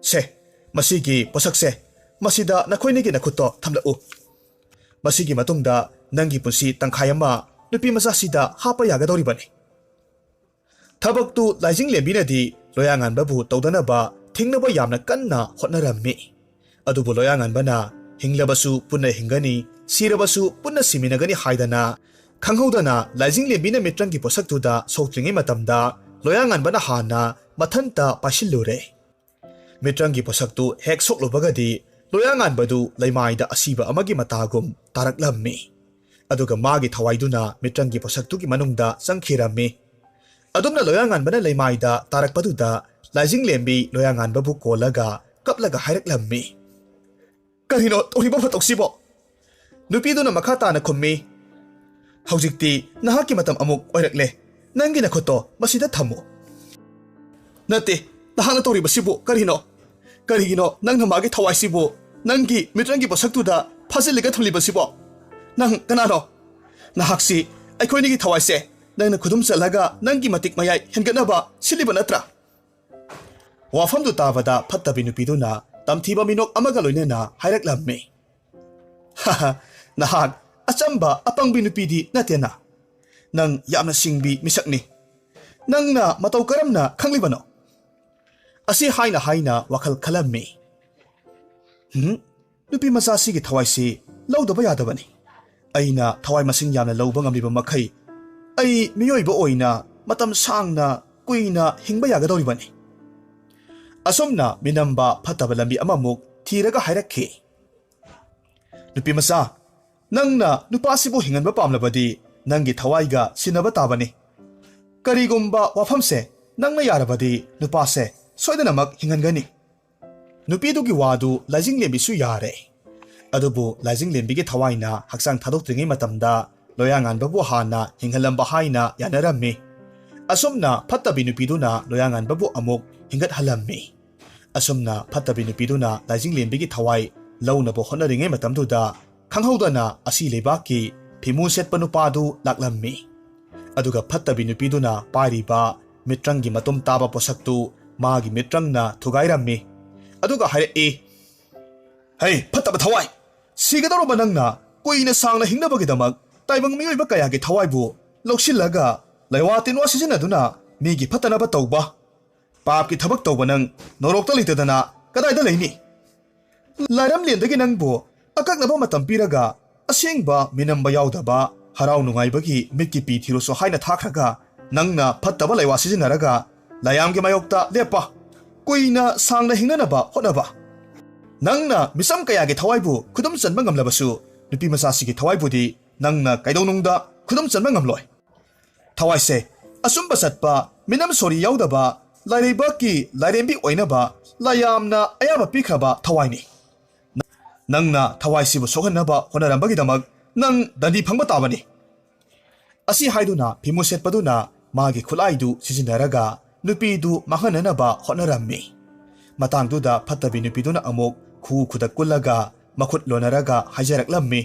ꯁꯦ, ꯃꯁꯤꯒꯤ ꯄꯣꯠꯁꯛꯁꯦ ꯃꯁꯤꯗ ꯅꯈꯣꯏꯅꯤꯒꯤ ꯅꯈꯨꯠꯇꯣ ꯊꯝꯂꯛꯎ꯫ ꯃꯁꯤꯒꯤ ꯃꯇꯨꯡꯗ ꯅꯪꯒꯤ ꯄꯨꯟꯁꯤ ꯇꯪꯈꯥꯏ ꯑꯃ ꯅꯨꯄꯤ ꯃꯆꯥꯁꯤꯗ ꯍꯥꯞꯄ ꯌꯥꯒꯗꯧꯔꯤꯕꯅꯤ꯫ ꯊꯕꯛꯇꯨ ꯂꯥꯏꯖꯤꯡ ꯂꯦꯝꯕꯤꯅꯗꯤ ꯂꯣꯌꯥꯉꯥꯟꯕꯕꯨ ꯇꯧꯗꯅꯕ ꯊꯤꯡꯅꯕ ꯌꯥꯝꯅ ꯀꯟꯅ ꯍꯣꯠꯅꯔꯝꯃꯤ꯫ ꯑꯗꯨꯕꯨ ꯂꯣꯌꯥꯉꯥꯟꯕꯅ ꯍꯤꯡꯂꯕꯁꯨ ꯄꯨꯟꯅ ꯍꯤꯡꯒꯅꯤ, ꯁꯤꯔꯕꯁꯨ ꯄꯨꯟꯅ ꯁꯤꯃꯤꯟꯅꯒꯅꯤ ꯍꯥꯏꯗꯅ ꯈꯪꯍꯧꯗꯅ ꯂꯥꯏꯖꯤꯡ ꯂꯦꯝꯕꯤꯅ ꯃꯤꯇ꯭ꯔꯪꯒꯤ ꯄꯣꯠꯁꯛꯇꯨꯗ ꯁꯣꯛꯇ꯭ꯔꯤꯉꯩ ꯃꯇꯝꯗ ꯂꯣꯌꯥꯉꯥꯟꯕꯅ ꯍꯥꯟꯅ ꯃꯊꯟꯇ ꯄꯥꯏꯁꯤꯜꯂꯨꯔꯦ꯫ ꯃꯤꯇ꯭ꯔꯪꯒꯤ ꯄꯣꯠꯁꯛꯇꯨ ꯍꯦꯛ ꯁꯣꯛꯂꯨꯕꯒꯗꯤ ꯂꯣꯌꯥꯉꯥꯟꯕꯗꯨ ꯂꯩꯃꯥꯏꯗ ꯑꯁꯤꯕ ꯑꯃꯒꯤ ꯃꯇꯥꯒꯨꯝ ꯇꯥꯔꯛꯂꯝꯃꯤ꯫ ꯑꯗꯨꯒ ꯃꯥꯒꯤ ꯊꯋꯥꯏꯗꯨꯅ ꯃꯤꯇ꯭ꯔꯪꯒꯤ ꯄꯣꯠꯁꯛꯇꯨꯒꯤ ꯃꯅꯨꯡꯗ ꯆꯪꯈꯤꯔꯝꯃꯤ꯫ ꯑꯗꯨꯝꯅ ꯂꯣꯌꯥꯉꯥꯟꯕꯅ ꯂꯩꯃꯥꯏꯗ ꯇꯥꯔꯛꯄꯗꯨꯗ ꯂꯥꯏꯖꯤꯡ ꯂꯦꯝꯕꯤ ꯂꯣꯌꯥꯉꯥꯟꯕꯕꯨ ꯀꯣꯜꯂꯒ ꯀꯞꯂꯒ ꯍꯥꯏꯔꯛꯂꯝꯃꯤ꯫ ꯀꯔꯤꯅꯣ ꯇꯧꯔꯤꯕ ꯃꯇꯧꯁꯤꯕꯣ? ꯅꯨꯄꯤꯗꯨꯅ ꯃꯈꯥ ꯇꯥꯅ ꯈꯨꯝꯃꯤ꯫ ꯍꯧꯖꯤꯛꯇꯤ ꯅꯍꯥꯛꯀꯤ ꯃꯇꯝ ꯑꯃꯨꯛ ꯑꯣꯏꯔꯛꯂꯦ꯫ ꯅꯪꯒꯤ ꯅꯈꯨꯠꯇꯣ ꯃꯁꯤꯗ ꯊꯝꯃꯨ꯫ ꯅꯠꯇꯦ, ꯅꯍꯥꯛꯅ ꯇꯧꯔꯤꯕꯁꯤꯕꯨ ꯀꯔꯤꯅꯣ? ꯀꯔꯤꯒꯤꯅꯣ ꯅꯪꯅ ꯃꯥꯒꯤ ꯊꯋꯥꯏꯁꯤꯕꯨ ꯅꯪꯒꯤ ꯃꯤꯇ꯭ꯔꯪꯒꯤ ꯄꯣꯠꯁꯛꯇꯨꯗ ꯐꯥꯖꯤꯜꯂꯒ ꯊꯝꯂꯤꯕꯁꯤꯕꯣ? ꯅꯪ ꯀꯅꯥꯅꯣ? ꯅꯍꯥꯛꯁꯤ ꯑꯩꯈꯣꯏꯅꯤꯒꯤ ꯊꯋꯥꯏꯁꯦ ꯅꯪꯅ ꯈꯨꯗꯨꯝ ꯆꯜꯂꯒ ꯅꯪꯒꯤ ꯃꯇꯤꯛ ꯃꯌꯥꯏ ꯍꯦꯟꯒꯠꯅꯕ ꯁꯤꯜꯂꯤꯕ ꯅꯠꯇ꯭ꯔꯥ? ꯋꯥꯐꯝꯗꯨ ꯇꯥꯕꯗ ꯐꯠꯇꯕꯤ ꯅꯨꯄꯤꯗꯨꯅ ꯇꯝꯊꯤꯕ ꯃꯤꯅꯣꯛ ꯑꯃꯒ ꯂꯣꯏꯅꯅ ꯍꯥꯏꯔꯛꯂꯝꯃꯤ꯫ ꯍꯥꯍꯥ, ꯅꯍꯥꯛ ꯑꯆꯝꯕ ꯑꯄꯪꯕꯤ ꯅꯨꯄꯤꯗꯤ ꯅꯠꯇꯦꯅ꯫ ꯅꯪ ꯌꯥꯝꯅ ꯁꯤꯡꯕꯤ ꯃꯤꯁꯛꯅꯤ꯫ ꯅꯪꯅ ꯃꯇꯧ ꯀꯔꯝꯅ ꯈꯪꯂꯤꯕꯅꯣ? ꯑꯁꯤ ꯍꯥꯏꯅ ꯋꯥꯈꯜ ꯈꯜꯂꯝꯃꯤ꯫ ꯅꯨꯄꯤ ꯃꯆꯥꯁꯤꯒꯤ ꯊꯋꯥꯏꯁꯤ ꯂꯧꯗꯕ ꯌꯥꯗꯕꯅꯤ꯫ ꯑꯩꯅ ꯊꯋꯥꯏ ꯃꯁꯤꯡ ꯌꯥꯝꯅ ꯂꯧꯕ ꯉꯝꯂꯤꯕ ꯃꯈꯩ ꯑꯩ ꯃꯤꯑꯣꯏꯕ ꯑꯣꯏꯅ ꯃꯇꯝ ꯁꯥꯡꯅ ꯀꯨꯏꯅ ꯍꯤꯡꯕ ꯌꯥꯒꯗꯧꯔꯤꯕꯅꯤ꯫ ꯑꯁꯨꯝꯅ ꯃꯤꯅꯝꯕ ꯐꯠꯇꯕ ꯂꯝꯕꯤ ꯑꯃꯃꯨꯛ ꯊꯤꯔꯒ ꯍꯥꯏꯔꯛꯈꯤ꯫ ꯅꯨꯄꯤ ꯃꯆꯥ, ꯅꯪꯅ ꯅꯨꯄꯥꯁꯤꯕꯨ ꯍꯤꯡꯍꯟꯕ ꯄꯥꯝꯂꯕꯗꯤ ꯅꯪꯒꯤ ꯊꯋꯥꯏꯒ ꯁꯤꯟꯅꯕ ꯇꯥꯕꯅꯤ꯫ ꯀꯔꯤꯒꯨꯝꯕ ꯋꯥꯐꯝꯁꯦ ꯅꯪꯅ ꯌꯥꯔꯕꯗꯤ ꯅꯨꯄꯥꯁꯦ ꯁꯣꯏꯗꯅꯃꯛ ꯍꯤꯡꯍꯟꯒꯅꯤ꯫ ꯅꯨꯄꯤꯗꯨꯒꯤ ꯋꯥꯗꯨ ꯂꯥꯏꯖꯤꯡ ꯂꯦꯝꯕꯤꯁꯨ ꯌꯥꯔꯦ꯫ ꯑꯗꯨꯕꯨ ꯂꯥꯏꯖꯤꯡ ꯂꯦꯝꯕꯤꯒꯤ ꯊꯋꯥꯏꯅ ꯍꯛꯆꯥꯡ ꯊꯥꯗꯣꯛꯇ꯭ꯔꯤꯉꯩ ꯃꯇꯝꯗ ꯂꯣꯌꯥꯉꯥꯟꯕꯕꯨ ꯍꯥꯟꯅ ꯍꯤꯡꯍꯜꯂꯝꯕ ꯍꯥꯏꯅ ꯌꯥꯅꯔꯝꯃꯤ꯫ ꯑꯁꯨꯝꯅ ꯐꯠꯇꯕꯤ ꯅꯨꯄꯤꯗꯨꯅ ꯂꯣꯌꯥꯉꯥꯟꯕꯕꯨ ꯑꯃꯨꯛ ꯍꯤꯡꯒꯠꯍꯜꯂꯝꯃꯤ꯫ ꯑꯁꯨꯝꯅ ꯐꯠꯇꯕꯤ ꯅꯨꯄꯤꯗꯨꯅ ꯂꯥꯏꯖꯤꯡ ꯂꯦꯝꯕꯤꯒꯤ ꯊꯋꯥꯏ ꯂꯧꯅꯕ ꯍꯣꯠꯅꯔꯤꯉꯩ ꯃꯇꯝꯗꯨꯗ ꯈꯪꯍꯧꯗꯅ ꯑꯁꯤ ꯂꯩꯕꯥꯛꯀꯤ ꯐꯤꯃꯨ ꯁꯦꯠꯄ ꯅꯨꯄꯥꯗꯨ ꯂꯥꯛꯂꯝꯃꯤ꯫ ꯑꯗꯨꯒ ꯐꯠꯇꯕꯤ ꯅꯨꯄꯤꯗꯨꯅ ꯄꯥꯏꯔꯤꯕ ꯃꯤꯇ꯭ꯔꯪꯒꯤ ꯃꯇꯨꯝ ꯇꯥꯕ ꯄꯣꯠꯁꯛꯇꯨ ꯃꯥꯒꯤ ꯃꯤꯇ꯭ꯔꯪꯅ ꯊꯨꯒꯥꯏꯔꯝꯃꯤ꯫ ꯑꯗꯨꯒ ꯍꯥꯏꯔꯛꯏ, ꯍꯩ ꯐꯠꯇꯕ ꯊꯋꯥꯏ! ꯁꯤꯒꯗꯧꯔꯕ ꯅꯪꯅ ꯀꯨꯏꯅ ꯁꯥꯡꯅ ꯍꯤꯡꯅꯕꯒꯤꯗꯃꯛ ꯇꯥꯏꯕꯪ ꯃꯤꯑꯣꯏꯕ ꯀꯌꯥꯒꯤ ꯊꯋꯥꯏꯕꯨ ꯂꯧꯁꯤꯜꯂꯒ ꯂꯩꯋꯥ ꯇꯤꯟꯋꯥ ꯁꯤꯖꯤꯟꯅꯗꯨꯅ ꯃꯤꯒꯤ ꯐꯠꯇꯅꯕ ꯇꯧꯕ ꯄꯥꯞꯀꯤ ꯊꯕꯛ ꯇꯧꯕ ꯅꯪ ꯅꯣꯔꯣꯛꯇ ꯂꯩꯇꯗꯅ ꯀꯗꯥꯏꯗ ꯂꯩꯅꯤ? ꯂꯥꯏꯔꯝꯂꯦꯟꯗꯒꯤ ꯅꯪꯕꯨ ꯑꯀꯛꯅꯕ ꯃꯇꯝ ꯄꯤꯔꯒ ꯑꯁꯦꯡꯕ ꯃꯤꯅꯝꯕ ꯌꯥꯎꯗꯕ ꯍꯔꯥꯎ ꯅꯨꯡꯉꯥꯏꯕꯒꯤ ꯃꯤꯠꯀꯤ ꯄꯤ ꯊꯤꯔꯨꯁꯨ ꯍꯥꯏꯅ ꯊꯥꯈ꯭ꯔꯒ ꯅꯪꯅ ꯐꯠꯇꯕ ꯂꯩꯋꯥ ꯁꯤꯖꯤꯟꯅꯔꯒ ꯂꯥꯌꯥꯝꯒꯤ ꯃꯥꯌꯣꯛꯇ ꯂꯦꯞꯄ, ꯀꯨꯏꯅ ꯁꯥꯡꯅ ꯍꯤꯡꯅꯅꯕ ꯍꯣꯠꯅꯕ꯫ ꯅꯪꯅ ꯃꯤꯆꯝ ꯀꯌꯥꯒꯤ ꯊꯋꯥꯏꯕꯨ ꯈꯨꯗꯨꯝ ꯆꯟꯕ ꯉꯝꯂꯕꯁꯨ ꯅꯨꯄꯤ ꯃꯆꯥꯁꯤꯒꯤ ꯊꯋꯥꯏꯕꯨꯗꯤ ꯅꯪꯅ ꯀꯩꯗꯧꯅꯨꯡꯗ ꯈꯨꯗꯨꯝ ꯆꯟꯕ ꯉꯝꯂꯣꯏ꯫ ꯊꯋꯥꯏꯁꯦ ꯑꯆꯨꯝꯕ ꯆꯠꯄ, ꯃꯤꯅꯝ ꯁꯣꯔꯤ ꯌꯥꯎꯗꯕ, ꯂꯥꯏꯔꯩꯕꯥꯛꯀꯤ ꯂꯥꯏꯔꯦꯝꯕꯤ ꯑꯣꯏꯅꯕ ꯂꯥꯌꯥꯝꯅ ꯑꯌꯥꯕ ꯄꯤꯈ꯭ꯔꯕ ꯊꯋꯥꯏꯅꯤ꯫ ꯅꯪꯅ ꯊꯋꯥꯏꯁꯤꯕꯨ ꯁꯣꯛꯍꯟꯅꯕ ꯍꯣꯠꯅꯔꯝꯕꯒꯤꯗꯃꯛ ꯅꯪ ꯗꯟꯗꯤ ꯐꯪꯕ ꯇꯥꯕꯅꯤ꯫ ꯑꯁꯤ ꯍꯥꯏꯗꯨꯅ ꯐꯤꯃꯨ ꯁꯦꯠꯄꯗꯨꯅ ꯃꯥꯒꯤ ꯈꯨꯠꯂꯥꯏꯗꯨ ꯁꯤꯖꯤꯟꯅꯔꯒ ꯅꯨꯄꯤꯗꯨ ꯃꯥꯡꯍꯟꯅꯅꯕ ꯍꯣꯠꯅꯔꯝꯃꯤ꯫ ꯃꯇꯥꯡꯗꯨꯗ ꯐꯠꯇꯕꯤ ꯅꯨꯄꯤꯗꯨꯅ ꯑꯃꯨꯛ ꯈꯨꯗ ꯀꯨꯜꯂꯒ ꯃꯈꯨꯠ ꯂꯣꯟꯅꯔꯒ ꯍꯥꯏꯖꯔꯛꯂꯝꯃꯤ꯫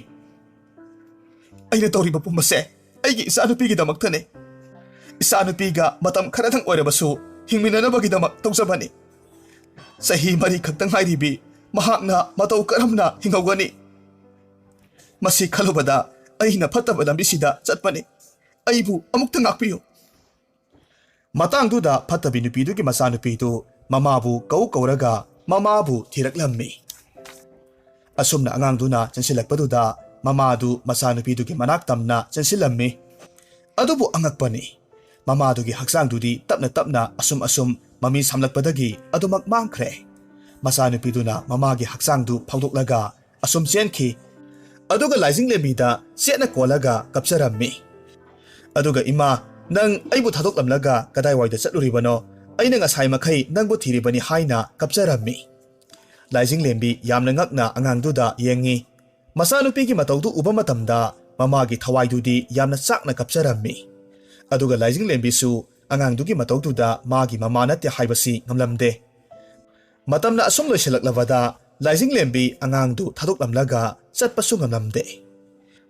ꯑꯩꯅ ꯇꯧꯔꯤꯕ ꯄꯨꯝꯕꯁꯦ ꯑꯩꯒꯤ ꯏꯆꯥꯅꯨꯄꯤꯒꯤꯗꯃꯛꯇꯅꯤ꯫ ꯏꯆꯥꯅꯨꯄꯤꯒ ꯃꯇꯝ ꯈꯔꯗꯪ ꯑꯣꯏꯔꯕꯁꯨ ꯍꯤꯡꯃꯤꯟꯅꯅꯕꯒꯤꯗꯃꯛ ꯇꯧꯖꯕꯅꯤ꯫ ꯆꯍꯤ 4 ꯈꯛꯇꯪ ꯉꯥꯏꯔꯤꯕꯤ ꯃꯍꯥꯛꯅ ꯃꯇꯧ ꯀꯔꯝꯅ ꯍꯤꯡꯍꯧꯒꯅꯤ? ꯃꯁꯤ ꯈꯜꯂꯨꯕꯗ ꯑꯩꯅ ꯐꯠꯇꯕ ꯂꯝꯕꯤꯁꯤꯗ ꯆꯠꯄꯅꯤ꯫ ꯑꯩꯕꯨ ꯑꯃꯨꯛꯇ ꯉꯥꯛꯄꯤꯌꯨ꯫ ꯃꯇꯥꯡꯗꯨꯗ ꯐꯠꯇꯕꯤ ꯅꯨꯄꯤꯗꯨꯒꯤ ꯃꯆꯥꯅꯨꯄꯤꯗꯨ ꯃꯃꯥꯕꯨ ꯀꯧꯔꯒ ꯃꯃꯥꯕꯨ ꯊꯤꯔꯛꯂꯝꯃꯤ꯫ ꯑꯁꯨꯝꯅ ꯑꯉꯥꯡꯗꯨꯅ ꯆꯦꯟꯁꯤꯜꯂꯛꯄꯗꯨꯗ ꯃꯃꯥꯗꯨ ꯃꯆꯥꯅꯨꯄꯤꯗꯨꯒꯤ ꯃꯅꯥꯛ ꯇꯝꯅ ꯆꯦꯟꯁꯤꯜꯂꯝꯃꯤ꯫ ꯑꯗꯨꯕꯨ ꯑꯉꯛꯄꯅꯤ, ꯃꯃꯥꯗꯨꯒꯤ ꯍꯛꯆꯥꯡꯗꯨꯗꯤ ꯇꯞꯅ ꯑꯁꯨꯝ ꯃꯃꯤ ꯁꯥꯝꯂꯛꯄꯗꯒꯤ ꯑꯗꯨꯃꯛ ꯃꯥꯡꯈ꯭ꯔꯦ꯫ ꯃꯆꯥꯅꯨꯄꯤꯗꯨꯅ ꯃꯃꯥꯒꯤ ꯍꯛꯆꯥꯡꯗꯨ ꯐꯥꯎꯗꯣꯛꯂꯒ ꯑꯁꯨꯝ ꯆꯦꯟꯈꯤ꯫ ꯑꯗꯨꯒ ꯂꯥꯏꯖꯤꯡ ꯂꯦꯝꯕꯤꯗ ꯆꯦꯠꯅ ꯀꯣꯜꯂꯒ ꯀꯞꯆꯔꯝꯃꯤ꯫ ꯑꯗꯨꯒ ꯏꯃꯥ, ꯅꯪ ꯑꯩꯕꯨ ꯊꯥꯗꯣꯛꯂꯝꯂꯒ ꯀꯗꯥꯏꯋꯥꯏꯗ ꯆꯠꯂꯨꯔꯤꯕꯅꯣ? ꯑꯩꯅ ꯉꯁꯥꯏ ꯃꯈꯩ ꯅꯪꯕꯨ ꯊꯤꯔꯤꯕꯅꯤ ꯍꯥꯏꯅ ꯀꯞꯆꯔꯝꯃꯤ꯫ ꯂꯥꯏꯖꯤꯡ ꯂꯦꯝꯕꯤ ꯌꯥꯝꯅ ꯉꯛꯅ ꯑꯉꯥꯡꯗꯨꯗ ꯌꯦꯡꯉꯤ꯫ ꯃꯆꯥꯅꯨꯄꯤꯒꯤ ꯃꯇꯧꯗꯨ ꯎꯕ ꯃꯇꯝꯗ ꯃꯃꯥꯒꯤ ꯊꯋꯥꯏꯗꯨꯗꯤ ꯌꯥꯝꯅ ꯆꯥꯛꯅ ꯀꯞꯆꯔꯝꯃꯤ ꯑꯗꯨꯒ ꯂꯥꯏꯖꯤꯡꯂꯦꯝꯕꯤꯁꯨ ꯑꯉꯥꯡꯗꯨꯒꯤ ꯃꯇꯧꯗꯨꯗ ꯃꯥꯒꯤ ꯃꯃꯥ ꯅꯠꯇꯦ ꯍꯥꯏꯕꯁꯤ ꯉꯝꯂꯝꯗꯦ ꯃꯇꯝꯅ ꯑꯁꯨꯝ ꯂꯣꯏꯁꯤꯜꯂꯛꯂꯕꯗ ꯂꯥꯏꯖꯤꯡꯂꯦꯝꯕꯤ ꯑꯉꯥꯡꯗꯨ ꯊꯥꯗꯣꯛꯂꯝꯂꯒ ꯆꯠꯄꯁꯨ ꯉꯝꯂꯝꯗꯦ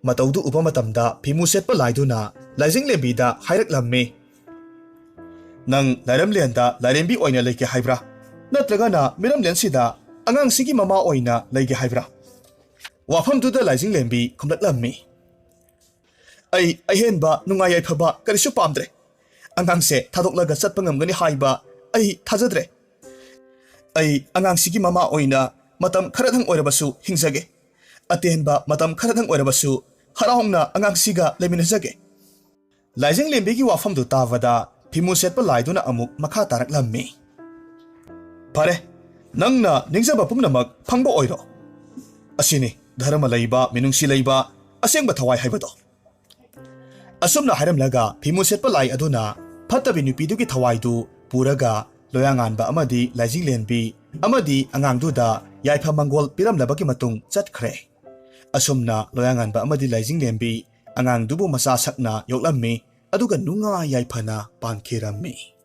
ꯃꯇꯧꯗꯨ ꯎꯕ ꯃꯇꯝꯗ ꯐꯤꯃꯨ ꯁꯦꯠꯄ ꯂꯥꯏꯗꯨꯅ ꯂꯥꯏꯖꯤꯡꯂꯦꯝꯕꯤꯗ ꯍꯥꯏꯔꯛꯂꯝꯃꯤ ꯅꯪ ꯂꯥꯏꯔꯦꯝꯂꯦꯟꯗ ꯂꯥꯏꯔꯦꯝꯕꯤ ꯑꯣꯏꯅ ꯂꯩꯒꯦ ꯍꯥꯏꯕ꯭ꯔꯥ ꯅꯠꯇ꯭ꯔꯒꯅ ꯃꯤꯔꯝꯂꯦꯟꯁꯤꯗ ꯑꯉꯥꯡꯁꯤꯒꯤ ꯃꯃꯥ ꯑꯣꯏꯅ ꯂꯩꯒꯦ ꯍꯥꯏꯕ꯭ꯔꯥ ꯋꯥꯐꯝꯗꯨꯗ ꯂꯥꯏꯖꯤꯡꯂꯦꯝꯕꯤ ꯈꯨꯝꯂꯛꯂꯝꯃꯤ ꯑꯩ ꯑꯍꯦꯟꯕ ꯅꯨꯡꯉꯥꯏ ꯌꯥꯏꯐꯕ ꯀꯔꯤꯁꯨ ꯄꯥꯝꯗ꯭ꯔꯦ ꯑꯉꯥꯡꯁꯦ ꯊꯥꯗꯣꯛꯂꯒ ꯆꯠꯄ ꯉꯝꯒꯅꯤ ꯍꯥꯏꯕ ꯑꯩ ꯊꯥꯖꯗ꯭ꯔꯦ ꯑꯩ ꯑꯉꯥꯡꯁꯤꯒꯤ ꯃꯃꯥ ꯑꯣꯏꯅ ꯃꯇꯝ ꯈꯔꯗꯪ ꯑꯣꯏꯔꯕꯁꯨ ꯍꯤꯡꯖꯒꯦ ꯑꯇꯦꯟꯕ ꯃꯇꯝ ꯈꯔꯗꯪ ꯑꯣꯏꯔꯕꯁꯨ ꯍꯔꯥꯎꯅ ꯑꯉꯥꯡꯁꯤꯒ ꯂꯩꯃꯤꯟꯅꯖꯒꯦ ꯂꯥꯏꯖꯤꯡꯂꯦꯝꯕꯤꯒꯤ ꯋꯥꯐꯝꯗꯨ ꯇꯥꯕꯗ ꯐꯤꯃꯨ ꯁꯦꯠꯄ ꯂꯥꯏꯗꯨꯅ ꯑꯃꯨꯛ ꯃꯈꯥ ꯇꯥꯔꯛꯂꯝꯃꯤ ꯐꯔꯦ ꯅꯪꯅ ꯅꯤꯡꯖꯕ ꯄꯨꯝꯅꯃꯛ ꯐꯪꯕ ꯑꯣꯏꯔꯣ ꯑꯁꯤꯅꯤ ꯙꯔꯃ ꯂꯩꯕ ꯃꯤꯅꯨꯡꯁꯤ ꯂꯩꯕ ꯑꯁꯦꯡꯕ ꯊꯋꯥꯏ ꯍꯥꯏꯕꯗꯣ ꯑꯁꯨꯝꯅ ꯍꯥꯏꯔꯝꯂꯒ ꯐꯤꯃꯨ ꯁꯦꯠꯄ ꯂꯥꯏ ꯑꯗꯨꯅ ꯐꯠꯇꯕꯤ ꯅꯨꯄꯤꯗꯨꯒꯤ ꯊꯋꯥꯏꯗꯨ ꯄꯨꯔꯒ ꯂꯣꯌꯥꯉꯥꯟꯕ ꯑꯃꯗꯤ ꯂꯥꯏꯖꯤꯡꯂꯦꯟꯕꯤ ꯑꯃꯗꯤ ꯑꯉꯥꯡꯗꯨꯗ ꯌꯥꯏꯐ ꯃꯪꯒꯣꯜ ꯄꯤꯔꯝꯂꯕꯒꯤ ꯃꯇꯨꯡ ꯆꯠꯈ꯭ꯔꯦ ꯑꯁꯨꯝꯅ ꯂꯣꯌꯥꯉꯥꯟꯕ ꯑꯃꯗꯤ ꯂꯥꯏꯖꯤꯡꯂꯦꯟꯕꯤ ꯑꯉꯥꯡꯗꯨꯕꯨ ꯃꯆꯥ ꯁꯛꯅ ꯌꯣꯛꯂꯝꯃꯤ ꯑꯗꯨꯒ ꯅꯨꯡꯉꯥꯏ ꯌꯥꯏꯐꯅ ꯄꯥꯟꯈꯤꯔꯝꯃꯤ